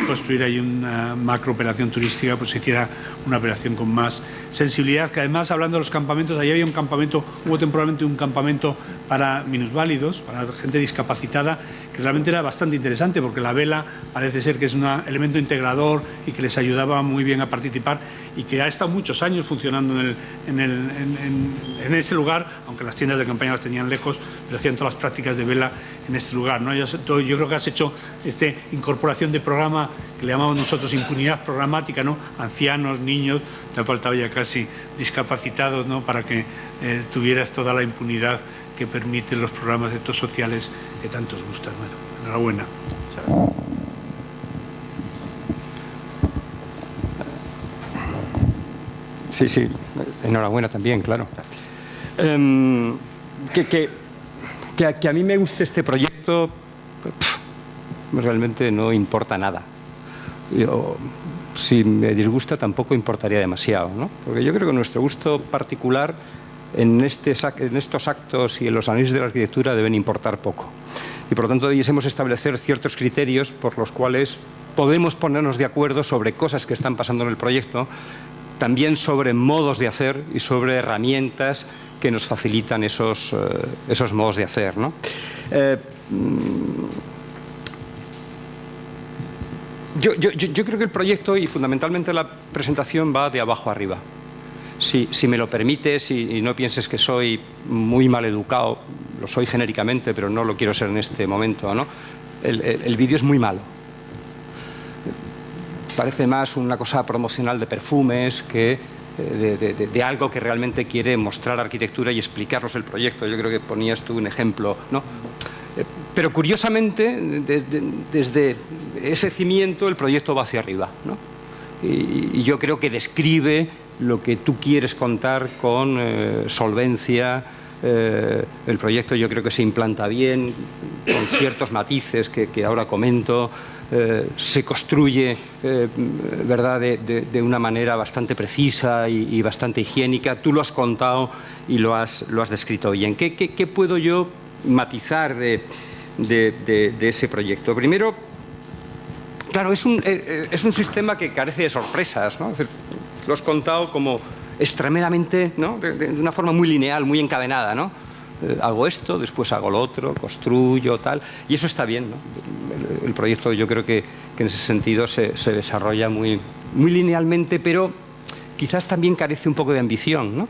construir ahí una macrooperación turística, pues se hiciera una operación con más sensibilidad, que además, hablando de los campamentos, ahí había un campamento, hubo temporalmente un campamento para minusválidos, para gente discapacitada, que realmente era bastante interesante, porque la vela parece ser que es un elemento integrador y que les ayudaba muy bien a participar, y que ha estado muchos años funcionando en este lugar, aunque las tiendas de campaña las tenían lejos, pero hacían todas las prácticas de vela en este lugar, ¿no? Yo creo que has hecho esta incorporación de programa que le llamamos nosotros impunidad programática, ¿no? Ancianos, niños, te han faltado ya casi discapacitados, ¿no? Para que tuvieras toda la impunidad que permiten los programas estos sociales que tanto os gustan. Bueno, enhorabuena. Sí, sí, enhorabuena también, claro. Que a mí me guste este proyecto realmente no importa nada. Si me disgusta tampoco importaría demasiado, ¿no? Porque yo creo que nuestro gusto particular en estos actos y en los análisis de la arquitectura deben importar poco. Y por lo tanto debiésemos establecer ciertos criterios por los cuales podemos ponernos de acuerdo sobre cosas que están pasando en el proyecto, también sobre modos de hacer y sobre herramientas que nos facilitan esos modos de hacer, ¿no? Yo creo que el proyecto y fundamentalmente la presentación va de abajo arriba. Si me lo permites y no pienses que soy muy mal educado, lo soy genéricamente, pero no lo quiero ser en este momento, ¿no? El vídeo es muy malo. Parece más una cosa promocional de perfumes que de algo que realmente quiere mostrar arquitectura y explicarnos el proyecto. Yo creo que ponías tú un ejemplo, ¿no? Pero curiosamente, desde ese cimiento el proyecto va hacia arriba, ¿no? Y yo creo que describe lo que tú quieres contar con solvencia. El proyecto yo creo que se implanta bien, con ciertos matices que ahora comento. Se construye ¿verdad? De una manera bastante precisa y bastante higiénica. Tú lo has contado y lo has descrito bien. ¿Qué puedo yo matizar de ese proyecto? Primero, claro, es un sistema que carece de sorpresas, ¿no? Es decir, lo has contado como extremadamente, ¿no? De una forma muy lineal, muy encadenada, ¿no? Hago esto, después hago lo otro, construyo, tal, y eso está bien, ¿no? El proyecto yo creo que en ese sentido se desarrolla muy linealmente, pero quizás también carece un poco de ambición, ¿no?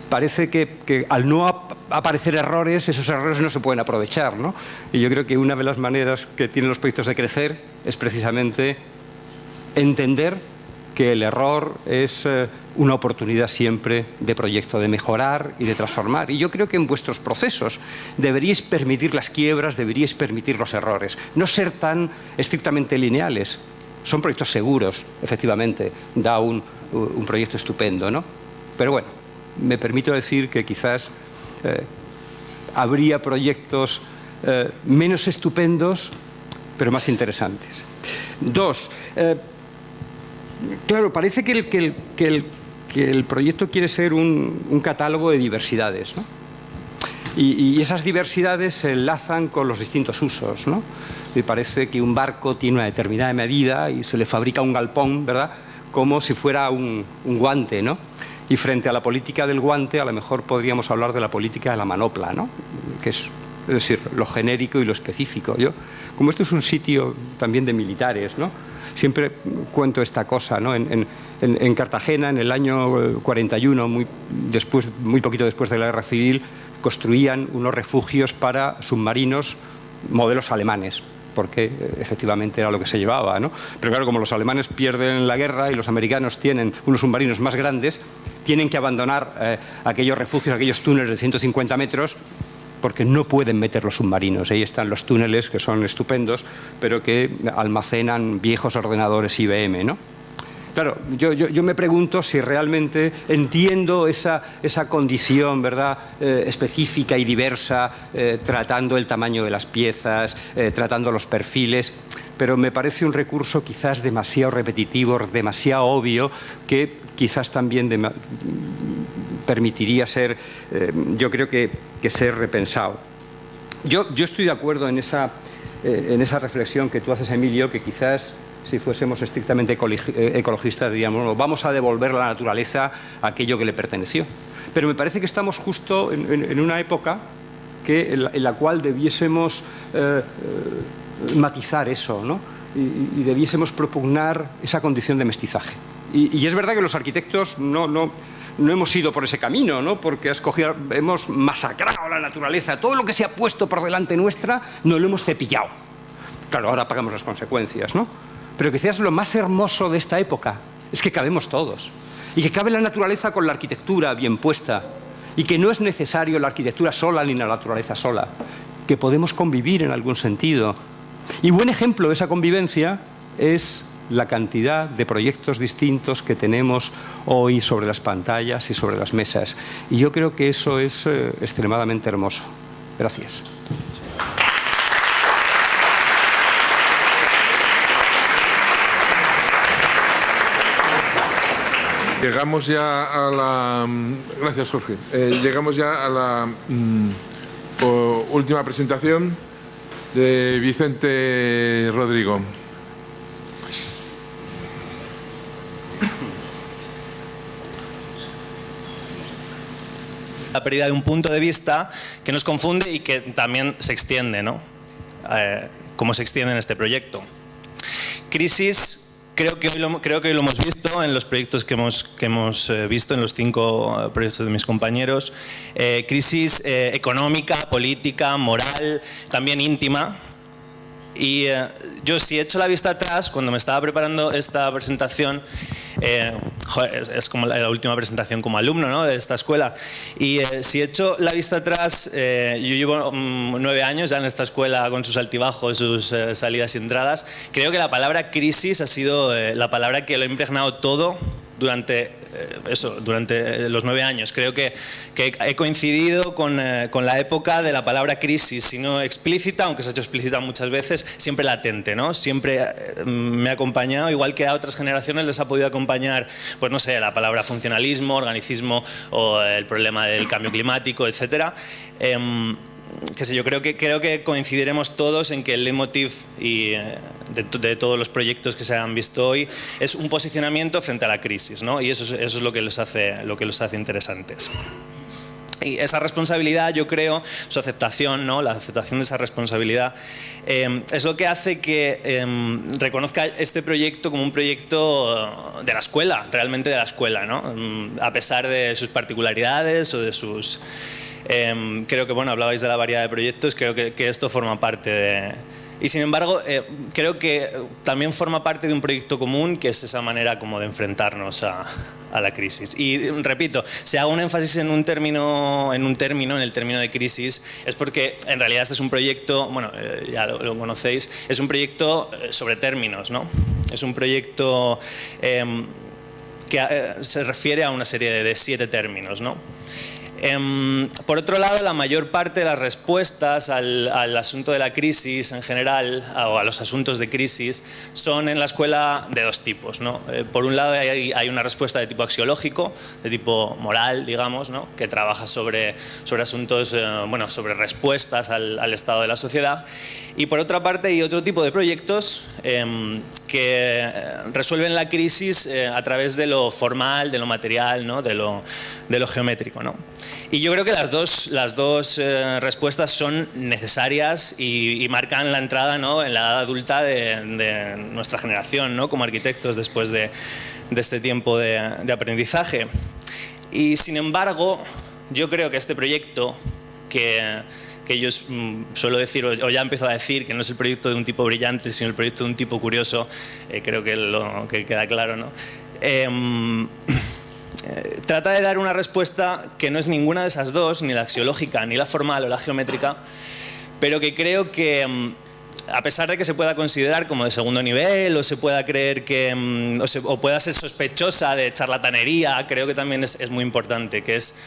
Parece que al no aparecer errores, esos errores no se pueden aprovechar, ¿no? Y yo creo que una de las maneras que tienen los proyectos de crecer es precisamente entender que el error es una oportunidad siempre de proyecto, de mejorar y de transformar. Y yo creo que en vuestros procesos deberíais permitir las quiebras, deberíais permitir los errores, no ser tan estrictamente lineales. Son proyectos seguros, efectivamente, da un proyecto estupendo, ¿no? Pero bueno, me permito decir que quizás habría proyectos menos estupendos, pero más interesantes. Dos, claro, parece que el proyecto quiere ser un catálogo de diversidades, ¿no? Y esas diversidades se enlazan con los distintos usos, ¿no? Y parece que un barco tiene una determinada medida y se le fabrica un galpón, ¿verdad?, como si fuera un guante, ¿no? Y frente a la política del guante, a lo mejor podríamos hablar de la política de la manopla, ¿no? Que es decir, lo genérico y lo específico. Como esto es un sitio también de militares, ¿no? Siempre cuento esta cosa, ¿no? En Cartagena, en el año 41, muy poquito después de la Guerra Civil, construían unos refugios para submarinos modelos alemanes, porque efectivamente era lo que se llevaba, ¿no? Pero claro, como los alemanes pierden la guerra y los americanos tienen unos submarinos más grandes, tienen que abandonar aquellos refugios, aquellos túneles de 150 metros, porque no pueden meter los submarinos. Ahí están los túneles, que son estupendos, pero que almacenan viejos ordenadores IBM, ¿no? Claro, yo me pregunto si realmente entiendo esa condición, ¿verdad?, específica y diversa, tratando el tamaño de las piezas, tratando los perfiles, pero me parece un recurso quizás demasiado repetitivo, demasiado obvio, que quizás también permitiría ser, yo creo que ser repensado. Yo estoy de acuerdo en esa reflexión que tú haces, Emilio, que quizás, si fuésemos estrictamente ecologistas, diríamos, bueno, vamos a devolver a la naturaleza aquello que le perteneció. Pero me parece que estamos justo en una época en la cual debiésemos matizar eso, ¿no? Y debiésemos propugnar esa condición de mestizaje. Y es verdad que los arquitectos no hemos ido por ese camino, ¿no? Porque hemos masacrado la naturaleza. Todo lo que se ha puesto por delante nuestra no lo hemos cepillado. Claro, ahora pagamos las consecuencias, ¿no? Pero quizás lo más hermoso de esta época es que cabemos todos. Y que cabe la naturaleza con la arquitectura bien puesta. Y que no es necesario la arquitectura sola ni la naturaleza sola. Que podemos convivir en algún sentido. Y buen ejemplo de esa convivencia es la cantidad de proyectos distintos que tenemos hoy sobre las pantallas y sobre las mesas. Y yo creo que eso es extremadamente hermoso. Gracias. Llegamos ya a la... Gracias, Jorge. Llegamos ya a la última presentación de Vicente Rodrigo. La pérdida de un punto de vista que nos confunde y que también se extiende, ¿no? Como se extiende en este proyecto. Crisis, creo que hoy lo hemos visto en los proyectos que hemos visto, en los 5 proyectos de mis compañeros. Crisis económica, política, moral, también íntima. Y yo, si echo la vista atrás, cuando me estaba preparando esta presentación, es como la última presentación como alumno, ¿no?, de esta escuela, y si echo la vista atrás, yo llevo 9 años ya en esta escuela con sus altibajos, sus salidas y entradas. Creo que la palabra crisis ha sido la palabra que lo ha impregnado todo durante los 9 años. Creo que he coincidido con la época de la palabra crisis, si no explícita, aunque se ha hecho explícita muchas veces, siempre latente, ¿no? Siempre me ha acompañado, igual que a otras generaciones les ha podido acompañar, pues no sé, la palabra funcionalismo, organicismo o el problema del cambio climático, etcétera. Qué sé yo, creo que coincidiremos todos en que el leitmotiv de todos los proyectos que se han visto hoy es un posicionamiento frente a la crisis, ¿no? Y eso es lo que los hace interesantes. Y esa responsabilidad, yo creo, su aceptación, ¿no?, la aceptación de esa responsabilidad, es lo que hace que reconozca este proyecto como un proyecto de la escuela, realmente de la escuela, ¿no? A pesar de sus particularidades o de sus... creo que, bueno, hablabais de la variedad de proyectos, creo que esto forma parte de... Y sin embargo, creo que también forma parte de un proyecto común, que es esa manera como de enfrentarnos a la crisis. Y repito, si hago un énfasis en el término de crisis, es porque en realidad este es un proyecto, bueno, ya lo conocéis, es un proyecto sobre términos, ¿no? Es un proyecto que se refiere a una serie de 7 términos, ¿no? Por otro lado, la mayor parte de las respuestas al asunto de la crisis en general, o a los asuntos de crisis, son en la escuela de 2 tipos, ¿no? Por un lado hay una respuesta de tipo axiológico, de tipo moral, digamos, ¿no?, que trabaja sobre asuntos, bueno, sobre respuestas al estado de la sociedad. Y por otra parte hay otro tipo de proyectos que resuelven la crisis a través de lo formal, de lo material, ¿no?, de lo geométrico, ¿no? Y yo creo que las dos respuestas son necesarias y marcan la entrada, ¿no?, en la edad adulta de nuestra generación, ¿no?, como arquitectos después de este tiempo de aprendizaje. Y sin embargo, yo creo que este proyecto, que yo suelo decir, o ya empiezo a decir, que no es el proyecto de un tipo brillante, sino el proyecto de un tipo curioso, creo que queda claro, ¿no? Trata de dar una respuesta que no es ninguna de esas dos, ni la axiológica, ni la formal o la geométrica, pero que creo que a pesar de que se pueda considerar como de segundo nivel o se pueda creer que o pueda ser sospechosa de charlatanería, creo que también es muy importante, que es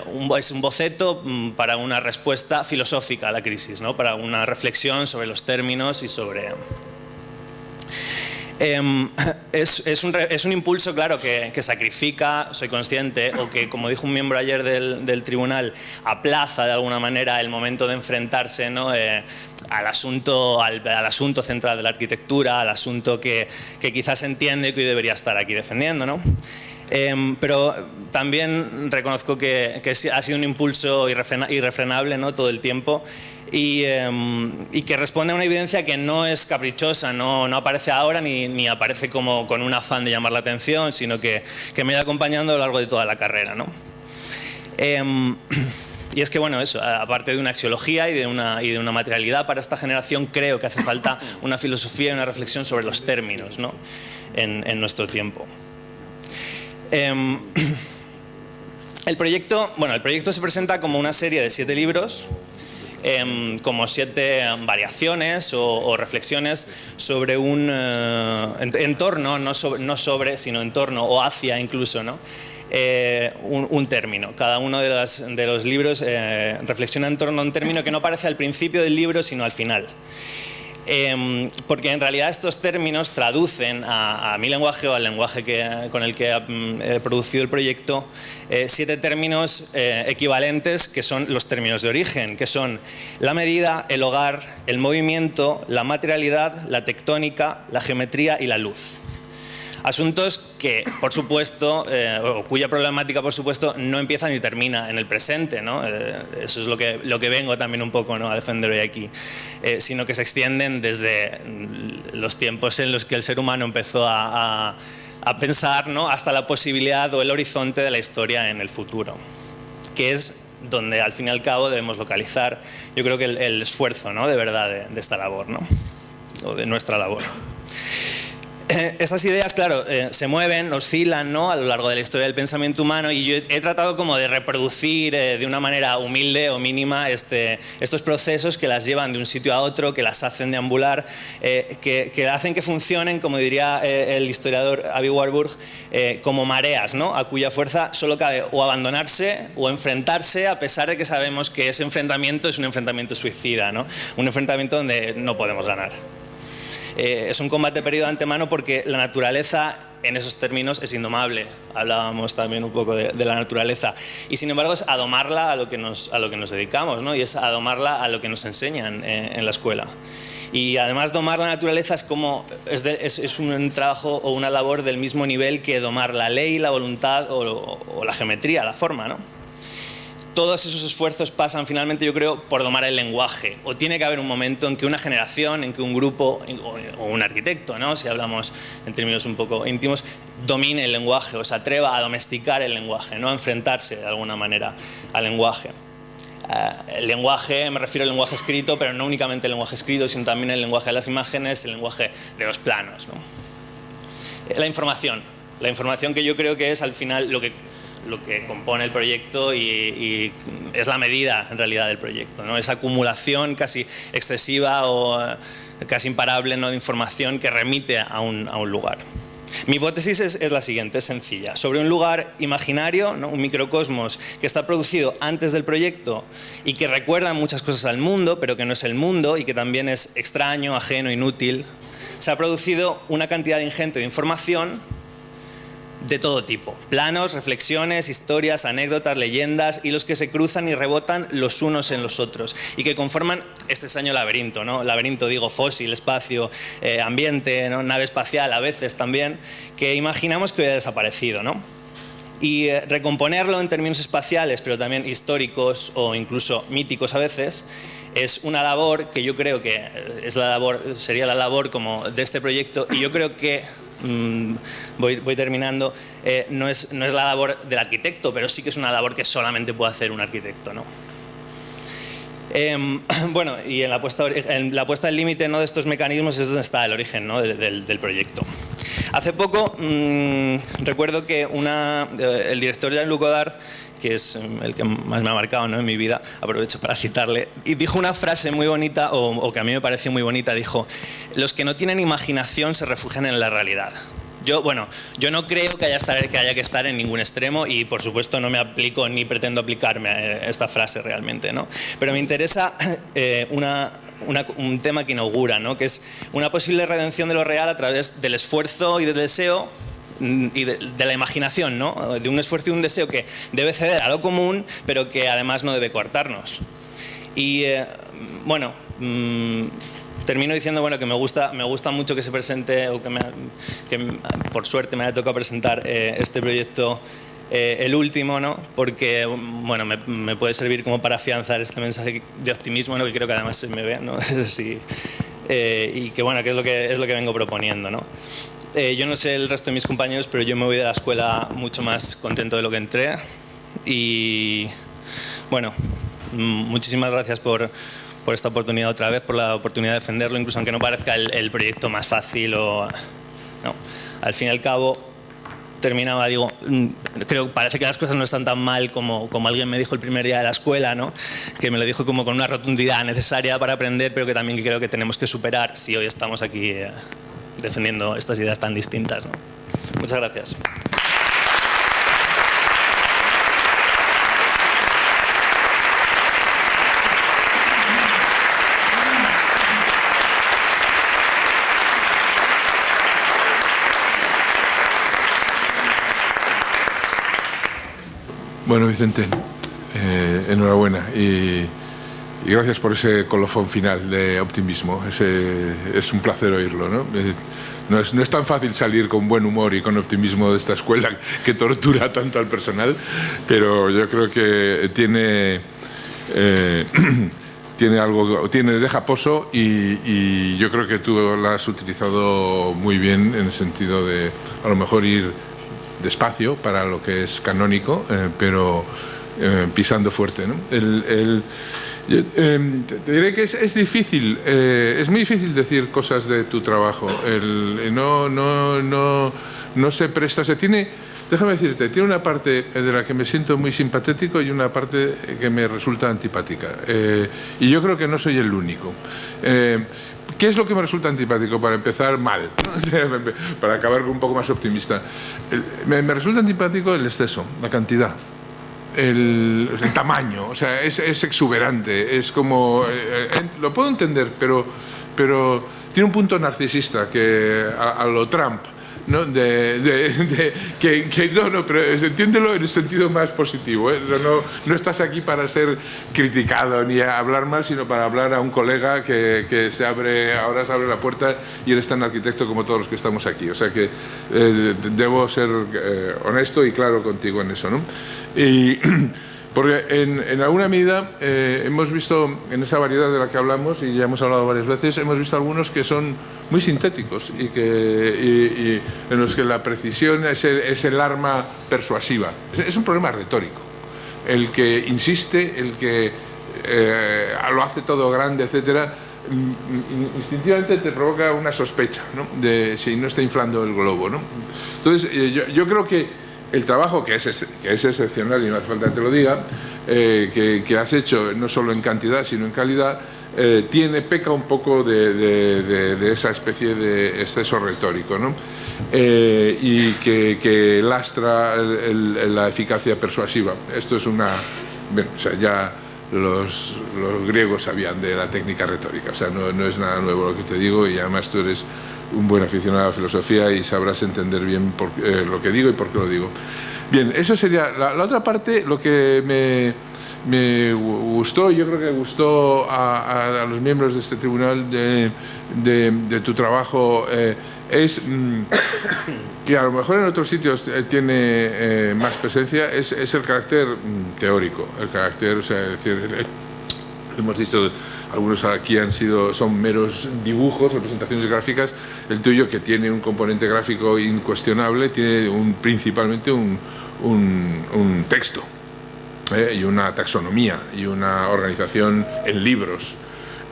un boceto para una respuesta filosófica a la crisis, ¿no? Para una reflexión sobre los términos y sobre... Es un impulso, claro, que sacrifica, soy consciente, o que, como dijo un miembro ayer del tribunal, aplaza de alguna manera el momento de enfrentarse, ¿no? al asunto central de la arquitectura, al asunto que quizás se entiende que hoy debería estar aquí defendiendo, ¿no? Pero también reconozco que ha sido un impulso irrefrenable, ¿no? Todo el tiempo. Y que responde a una evidencia que no es caprichosa, no aparece ahora ni aparece como con un afán de llamar la atención, sino que me ha ido acompañando a lo largo de toda la carrera, ¿no? Y es que, bueno, eso, aparte de una axiología y de una materialidad para esta generación, creo que hace falta una filosofía y una reflexión sobre los términos, ¿no? en nuestro tiempo. El proyecto se presenta como una serie de 7 libros, como 7 variaciones o reflexiones sobre un entorno, sino en torno o hacia incluso, ¿no? Un término. Cada uno de los libros reflexiona en torno a un término que no aparece al principio del libro, sino al final. Porque en realidad estos términos traducen a mi lenguaje o al lenguaje con el que he producido el proyecto 7 términos equivalentes, que son los términos de origen, que son la medida, el hogar, el movimiento, la materialidad, la tectónica, la geometría y la luz. Asuntos que, por supuesto, o cuya problemática, por supuesto, no empieza ni termina en el presente, ¿no? Eso es lo que vengo también un poco, ¿no? a defender hoy aquí, sino que se extienden desde los tiempos en los que el ser humano empezó a pensar, ¿no? hasta la posibilidad o el horizonte de la historia en el futuro, que es donde al fin y al cabo debemos localizar, yo creo que el esfuerzo, ¿no? de verdad de esta labor, ¿no? o de nuestra labor. Estas ideas, claro, se mueven, oscilan, ¿no? a lo largo de la historia del pensamiento humano, y yo he tratado como de reproducir de una manera humilde o mínima estos procesos que las llevan de un sitio a otro, que las hacen deambular, que hacen que funcionen, como diría el historiador Avi Warburg, como mareas, ¿no? a cuya fuerza solo cabe o abandonarse o enfrentarse, a pesar de que sabemos que ese enfrentamiento es un enfrentamiento suicida, ¿no? un enfrentamiento donde no podemos ganar. Es un combate perdido de antemano porque la naturaleza en esos términos es indomable. Hablábamos también un poco de la naturaleza. Y sin embargo es a domarla a lo que nos dedicamos, ¿no? y es a domarla a lo que nos enseñan en la escuela. Y además domar la naturaleza es un trabajo o una labor del mismo nivel que domar la ley, la voluntad o la geometría, la forma, ¿no? Todos esos esfuerzos pasan finalmente, yo creo, por domar el lenguaje. O tiene que haber un momento en que una generación, en que un grupo o un arquitecto, ¿no? si hablamos en términos un poco íntimos, domine el lenguaje o se atreva a domesticar el lenguaje, ¿no? a enfrentarse de alguna manera al lenguaje. El lenguaje, me refiero al lenguaje escrito, pero no únicamente el lenguaje escrito, sino también el lenguaje de las imágenes, el lenguaje de los planos, ¿no? La información que yo creo que es al final lo que compone el proyecto y es la medida en realidad del proyecto, ¿no? Esa acumulación casi excesiva o casi imparable, ¿no? de información que remite a un lugar. Mi hipótesis es la siguiente, es sencilla. Sobre un lugar imaginario, ¿no? un microcosmos que está producido antes del proyecto y que recuerda muchas cosas al mundo, pero que no es el mundo y que también es extraño, ajeno, inútil, se ha producido una cantidad ingente de información de todo tipo, planos, reflexiones, historias, anécdotas, leyendas, y los que se cruzan y rebotan los unos en los otros y que conforman este extraño laberinto, ¿no? Laberinto, digo, fósil, espacio, ambiente, ¿no? nave espacial a veces también, que imaginamos que hoy ha desaparecido, ¿no? Y recomponerlo en términos espaciales, pero también históricos o incluso míticos a veces, es una labor que yo creo que sería la labor como de este proyecto, y yo creo que voy terminando, no es la labor del arquitecto, pero sí que es una labor que solamente puede hacer un arquitecto, ¿no? Bueno, y en la puesta al límite, ¿no? de estos mecanismos es donde está el origen, ¿no? del proyecto. Hace poco recuerdo que el director Jean-Luc Godard, que es el que más me ha marcado, ¿no?, en mi vida, aprovecho para citarle, y dijo una frase muy bonita, o que a mí me pareció muy bonita, dijo: los que no tienen imaginación se refugian en la realidad. Yo no creo que haya que estar en ningún extremo, y por supuesto no me aplico ni pretendo aplicarme a esta frase realmente, ¿no? Pero me interesa un tema que inaugura, ¿no?, que es una posible redención de lo real a través del esfuerzo y del deseo y de la imaginación, ¿no?, de un esfuerzo y un deseo que debe ceder a lo común, pero que además no debe coartarnos. Y termino diciendo que me gusta mucho que se presente, o que por suerte me haya tocado presentar este proyecto, el último, ¿no?, porque me puede servir como para afianzar este mensaje de optimismo, ¿no?, que creo que además se me ve, ¿no? Sí. Y que es lo que vengo proponiendo, ¿no? Yo no sé el resto de mis compañeros, pero yo me voy de la escuela mucho más contento de lo que entré. Y muchísimas gracias por esta oportunidad otra vez, por la oportunidad de defenderlo, incluso aunque no parezca el proyecto más fácil. Al fin y al cabo, terminaba, creo que parece que las cosas no están tan mal como alguien me dijo el primer día de la escuela, ¿no?, que me lo dijo como con una rotundidad necesaria para aprender, pero que también creo que tenemos que superar si hoy estamos aquí defendiendo estas ideas tan distintas, ¿no? Muchas gracias. Bueno, Vicente, enhorabuena y gracias por ese colofón final de optimismo. Es un placer oírlo, ¿no? No es tan fácil salir con buen humor y con optimismo de esta escuela que tortura tanto al personal, pero yo creo que deja pozo y yo creo que tú lo has utilizado muy bien en el sentido de a lo mejor ir despacio para lo que es canónico, pero pisando fuerte, ¿no? Te diré que es difícil, es muy difícil decir cosas de tu trabajo. No se presta, déjame decirte, tiene una parte de la que me siento muy simpatético y una parte que me resulta antipática. Y yo creo que no soy el único. ¿Qué es lo que me resulta antipático? Para empezar, mal, ¿no? Para acabar un poco más optimista. Me resulta antipático el exceso, la cantidad, el tamaño, o sea, es exuberante, es como... lo puedo entender, pero tiene un punto narcisista que a lo Trump, ¿no? Pero entiéndelo en el sentido más positivo, ¿eh? No estás aquí para ser criticado ni a hablar mal, sino para hablar a un colega que ahora se abre la puerta y eres tan arquitecto como todos los que estamos aquí. O sea que debo ser honesto y claro contigo en eso, ¿no? Porque en alguna medida hemos visto en esa variedad de la que hablamos, y ya hemos hablado varias veces, hemos visto algunos que son muy sintéticos y en los que la precisión es el arma persuasiva. Es un problema retórico. El que insiste, el que lo hace todo grande, etcétera, instintivamente te provoca una sospecha, ¿no?, de si no está inflando el globo, ¿no? Entonces yo creo que el trabajo, que es excepcional y no hace falta que te lo diga, que has hecho no solo en cantidad sino en calidad, peca un poco de esa especie de exceso retórico, ¿no? Y que lastra la eficacia persuasiva. Esto es ya los griegos sabían de la técnica retórica, o sea, no es nada nuevo lo que te digo, y además tú eres un buen aficionado a la filosofía y sabrás entender bien lo que digo y por qué lo digo. Bien, eso sería la otra parte. Lo que me gustó, y yo creo que gustó a los miembros de este tribunal de tu trabajo, es que a lo mejor en otros sitios tiene más presencia, es el carácter teórico, el carácter, o sea, es decir, hemos dicho, algunos aquí son meros dibujos, representaciones gráficas. El tuyo, que tiene un componente gráfico incuestionable, tiene principalmente un texto, y una taxonomía y una organización en libros.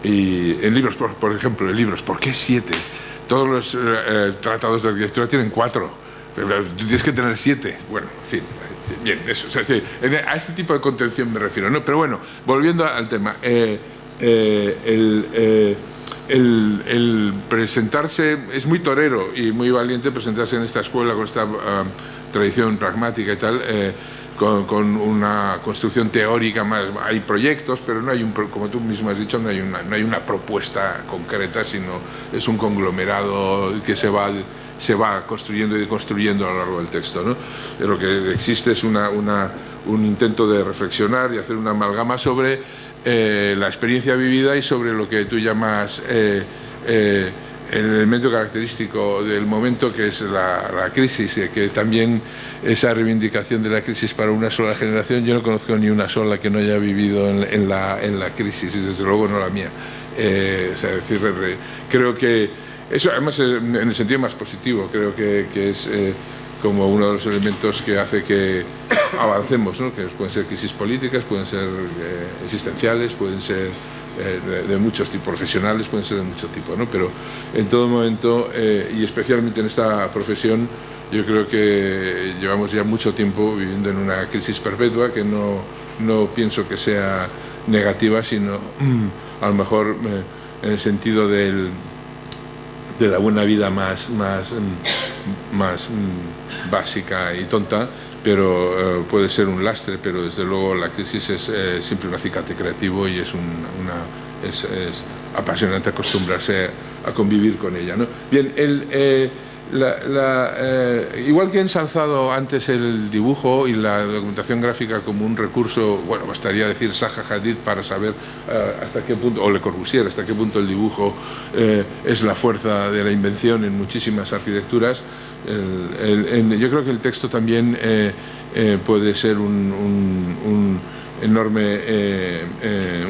Y en libros, por ejemplo, en libros, ¿por qué 7? todos los tratados de arquitectura tienen 4, pero tú tienes que tener 7. Bueno, en fin, bien, eso. O sea, sí, a este tipo de contención me refiero, ¿no? Pero bueno, volviendo al tema, el presentarse, es muy torero y muy valiente presentarse en esta escuela con esta tradición pragmática y tal, con una construcción teórica más. Hay proyectos, pero no hay como tú mismo has dicho, no hay una propuesta concreta, sino es un conglomerado que se va construyendo y deconstruyendo a lo largo del texto, ¿no? Lo que existe es un intento de reflexionar y hacer una amalgama sobre la experiencia vivida y sobre lo que tú llamas el elemento característico del momento, que es la crisis, que también esa reivindicación de la crisis para una sola generación, yo no conozco ni una sola que no haya vivido en la crisis, y desde luego no la mía. O sea, decir, creo que eso, además, en el sentido más positivo, creo que es como uno de los elementos que hace que avancemos, ¿no? Que pueden ser crisis políticas, pueden ser existenciales, pueden ser de muchos tipos, profesionales, pueden ser de muchos tipos, ¿no? Pero en todo momento, y especialmente en esta profesión, yo creo que llevamos ya mucho tiempo viviendo en una crisis perpetua, que no pienso que sea negativa, sino a lo mejor en el sentido de la buena vida más básica y tonta, pero puede ser un lastre, pero desde luego la crisis es siempre un acicate creativo y es apasionante acostumbrarse a convivir con ella, ¿no? Bien, igual que he ensalzado antes el dibujo y la documentación gráfica como un recurso, bueno, bastaría decir Zaha Hadid para saber hasta qué punto, o Le Corbusier, hasta qué punto el dibujo es la fuerza de la invención en muchísimas arquitecturas. Yo creo que el texto también puede ser un enorme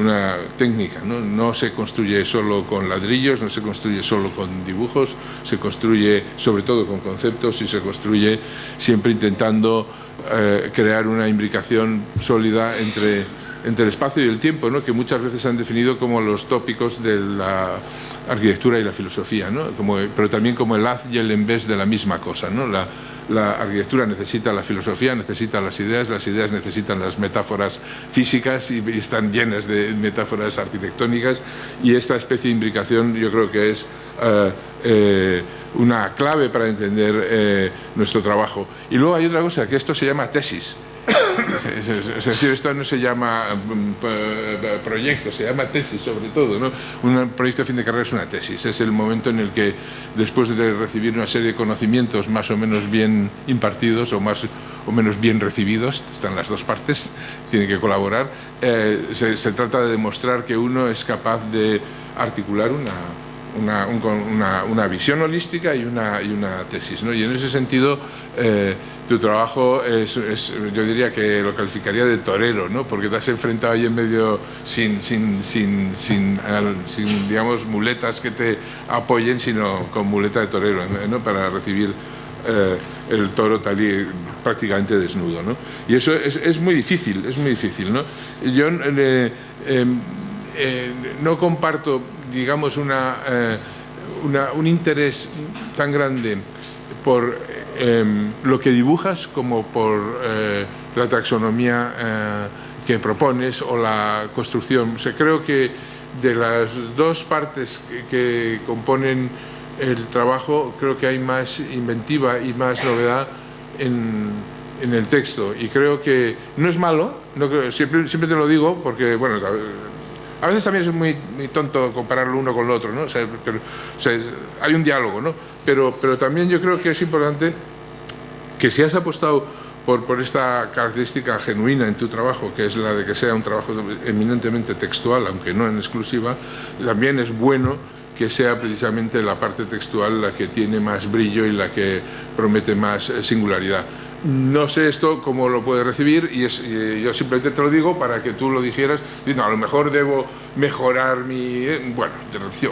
una técnica, ¿no? No se construye solo con ladrillos, no se construye solo con dibujos, se construye sobre todo con conceptos y se construye siempre intentando crear una imbricación sólida entre el espacio y el tiempo, ¿no? Que muchas veces se han definido como los tópicos de la arquitectura y la filosofía, ¿no? Pero también como el haz y el en vez de la misma cosa, ¿no? La arquitectura necesita la filosofía, necesita las ideas necesitan las metáforas físicas y están llenas de metáforas arquitectónicas, y esta especie de imbricación yo creo que es una clave para entender nuestro trabajo. Y luego hay otra cosa, que esto se llama tesis. Es decir, esto no se llama proyecto, se llama tesis sobre todo, ¿no? Un proyecto de fin de carrera es una tesis, es el momento en el que, después de recibir una serie de conocimientos más o menos bien impartidos o más o menos bien recibidos, están las dos partes, tienen que colaborar, se trata de demostrar que uno es capaz de articular una visión holística y una tesis, ¿no? Y en ese sentido tu trabajo yo diría que lo calificaría de torero, ¿no? Porque te has enfrentado ahí en medio sin digamos muletas que te apoyen, sino con muleta de torero, ¿no? Para recibir el toro tal y prácticamente desnudo, ¿no? Y eso es muy difícil, ¿no? Yo no comparto, digamos, un interés tan grande por lo que dibujas como por la taxonomía que propones o la construcción. O sea, creo que de las dos partes que componen el trabajo, creo que hay más inventiva y más novedad en el texto, y creo que no es malo, siempre te lo digo, porque bueno, a veces también es muy tonto compararlo uno con lo otro, ¿no? O sea, hay un diálogo, ¿no? Pero también yo creo que es importante que, si has apostado por esta característica genuina en tu trabajo, que es la de que sea un trabajo eminentemente textual, aunque no en exclusiva, también es bueno que sea precisamente la parte textual la que tiene más brillo y la que promete más singularidad. No sé esto cómo lo puedes recibir, y yo simplemente te lo digo para que tú lo dijeras. No, a lo mejor debo mejorar bueno,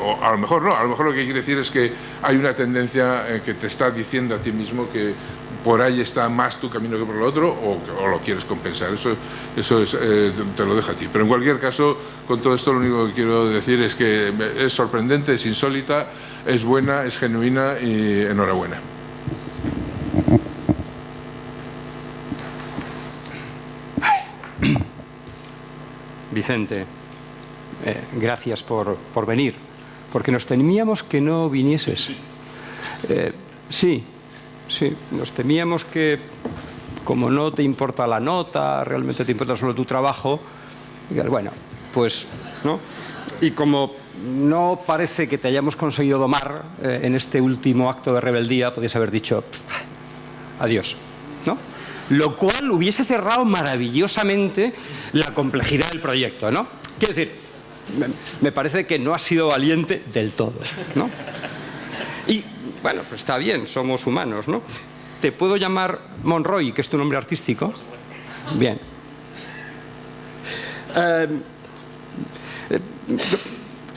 o a lo mejor no, a lo mejor lo que quiere decir es que hay una tendencia que te está diciendo a ti mismo que por ahí está más tu camino que por el otro, o lo quieres compensar. Eso te lo dejo a ti. Pero en cualquier caso, con todo esto, lo único que quiero decir es que es sorprendente, es insólita, es buena, es genuina y enhorabuena. Vicente, gracias por venir, porque nos temíamos que no vinieses. Sí, nos temíamos que, como no te importa la nota, realmente te importa solo tu trabajo, bueno, pues, ¿no? Y como no parece que te hayamos conseguido domar en este último acto de rebeldía, podías haber dicho adiós, ¿no? Lo cual hubiese cerrado maravillosamente la complejidad del proyecto, ¿no? Quiero decir, me parece que no has sido valiente del todo, ¿no? Y, bueno, pues está bien, somos humanos, ¿no? ¿Te puedo llamar Monroy, que es tu nombre artístico? Bien.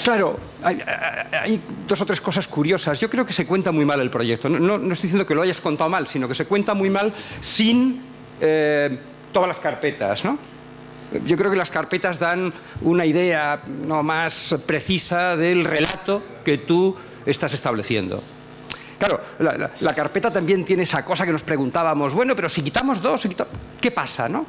Claro, hay dos o tres cosas curiosas. Yo creo que se cuenta muy mal el proyecto. No estoy diciendo que lo hayas contado mal, sino que se cuenta muy mal sin todas las carpetas, ¿no? Yo creo que las carpetas dan una idea no más precisa del relato que tú estás estableciendo. Claro, la carpeta también tiene esa cosa que nos preguntábamos, bueno, pero si quitamos dos, ¿qué pasa, no?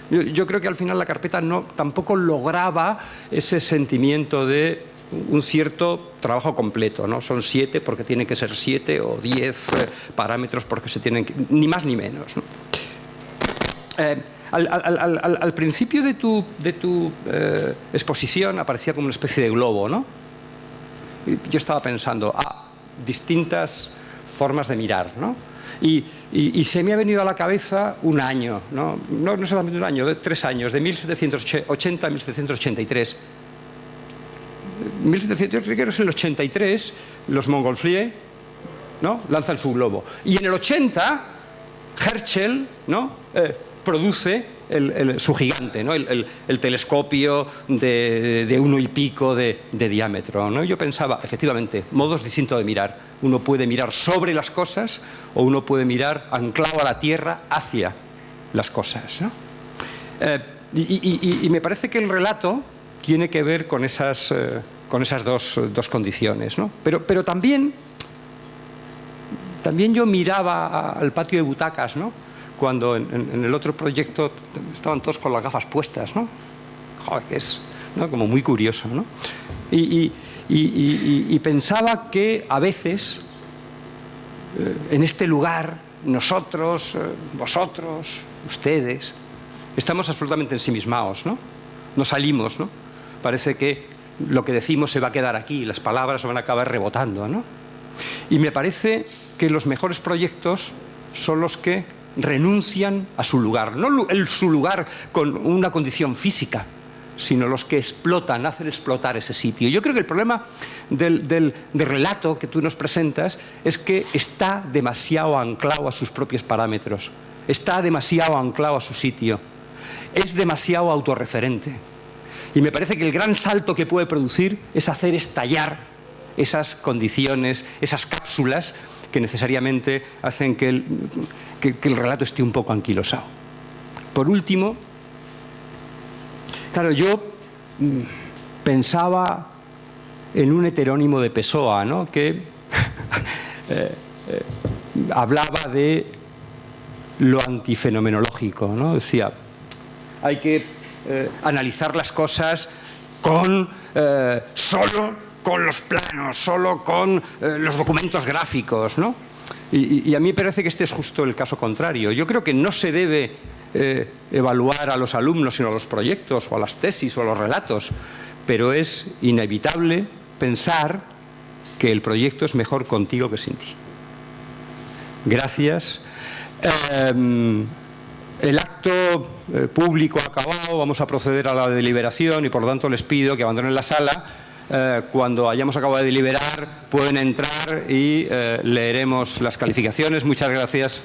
Yo creo que al final la carpeta tampoco lograba ese sentimiento de un cierto trabajo completo, ¿no? Son 7 porque tienen que ser 7 o 10 parámetros porque se tienen que, ni más ni menos, ¿no? Al principio de tu exposición aparecía como una especie de globo, ¿no? Yo estaba pensando, distintas formas de mirar, ¿no? Y se me ha venido a la cabeza un año, no solamente un año, de 3 años, de 1780 a 1783. En el 83, los Montgolfier, ¿no?, lanzan su globo. Y en el 80, Herschel, ¿no?, produce su gigante, ¿no?, el telescopio de 1 y pico de diámetro, ¿no? Yo pensaba, efectivamente, modos distintos de mirar. Uno puede mirar sobre las cosas o uno puede mirar anclado a la tierra hacia las cosas, ¿no? Y me parece que el relato tiene que ver con esas dos condiciones, ¿no? Pero también yo miraba al patio de butacas, ¿no?, cuando en el otro proyecto estaban todos con las gafas puestas, ¿no? Joder, que es, ¿no?, como muy curioso, ¿no? Y pensaba que a veces en este lugar nosotros, vosotros, ustedes, estamos absolutamente ensimismados, ¿no? No salimos, ¿no? Parece que lo que decimos se va a quedar aquí, las palabras se van a acabar rebotando, ¿no? Y me parece que los mejores proyectos son los que renuncian a su lugar, no su lugar con una condición física, sino los que hacen explotar ese sitio. Yo creo que el problema del relato que tú nos presentas es que está demasiado anclado a sus propios parámetros, está demasiado anclado a su sitio, es demasiado autorreferente. Y me parece que el gran salto que puede producir es hacer estallar esas condiciones, esas cápsulas que necesariamente hacen que el relato esté un poco anquilosado. Por último, claro, yo pensaba en un heterónimo de Pessoa, ¿no?, que hablaba de lo antifenomenológico, ¿no? Decía, hay que analizar las cosas solo con los planos, solo con los documentos gráficos, ¿no? Y a mí me parece que este es justo el caso contrario. Yo creo que no se debe evaluar a los alumnos, sino a los proyectos, o a las tesis, o a los relatos, pero es inevitable pensar que el proyecto es mejor contigo que sin ti. Gracias. El acto público ha acabado, vamos a proceder a la deliberación y por lo tanto les pido que abandonen la sala. Cuando hayamos acabado de deliberar pueden entrar y leeremos las calificaciones. Muchas gracias.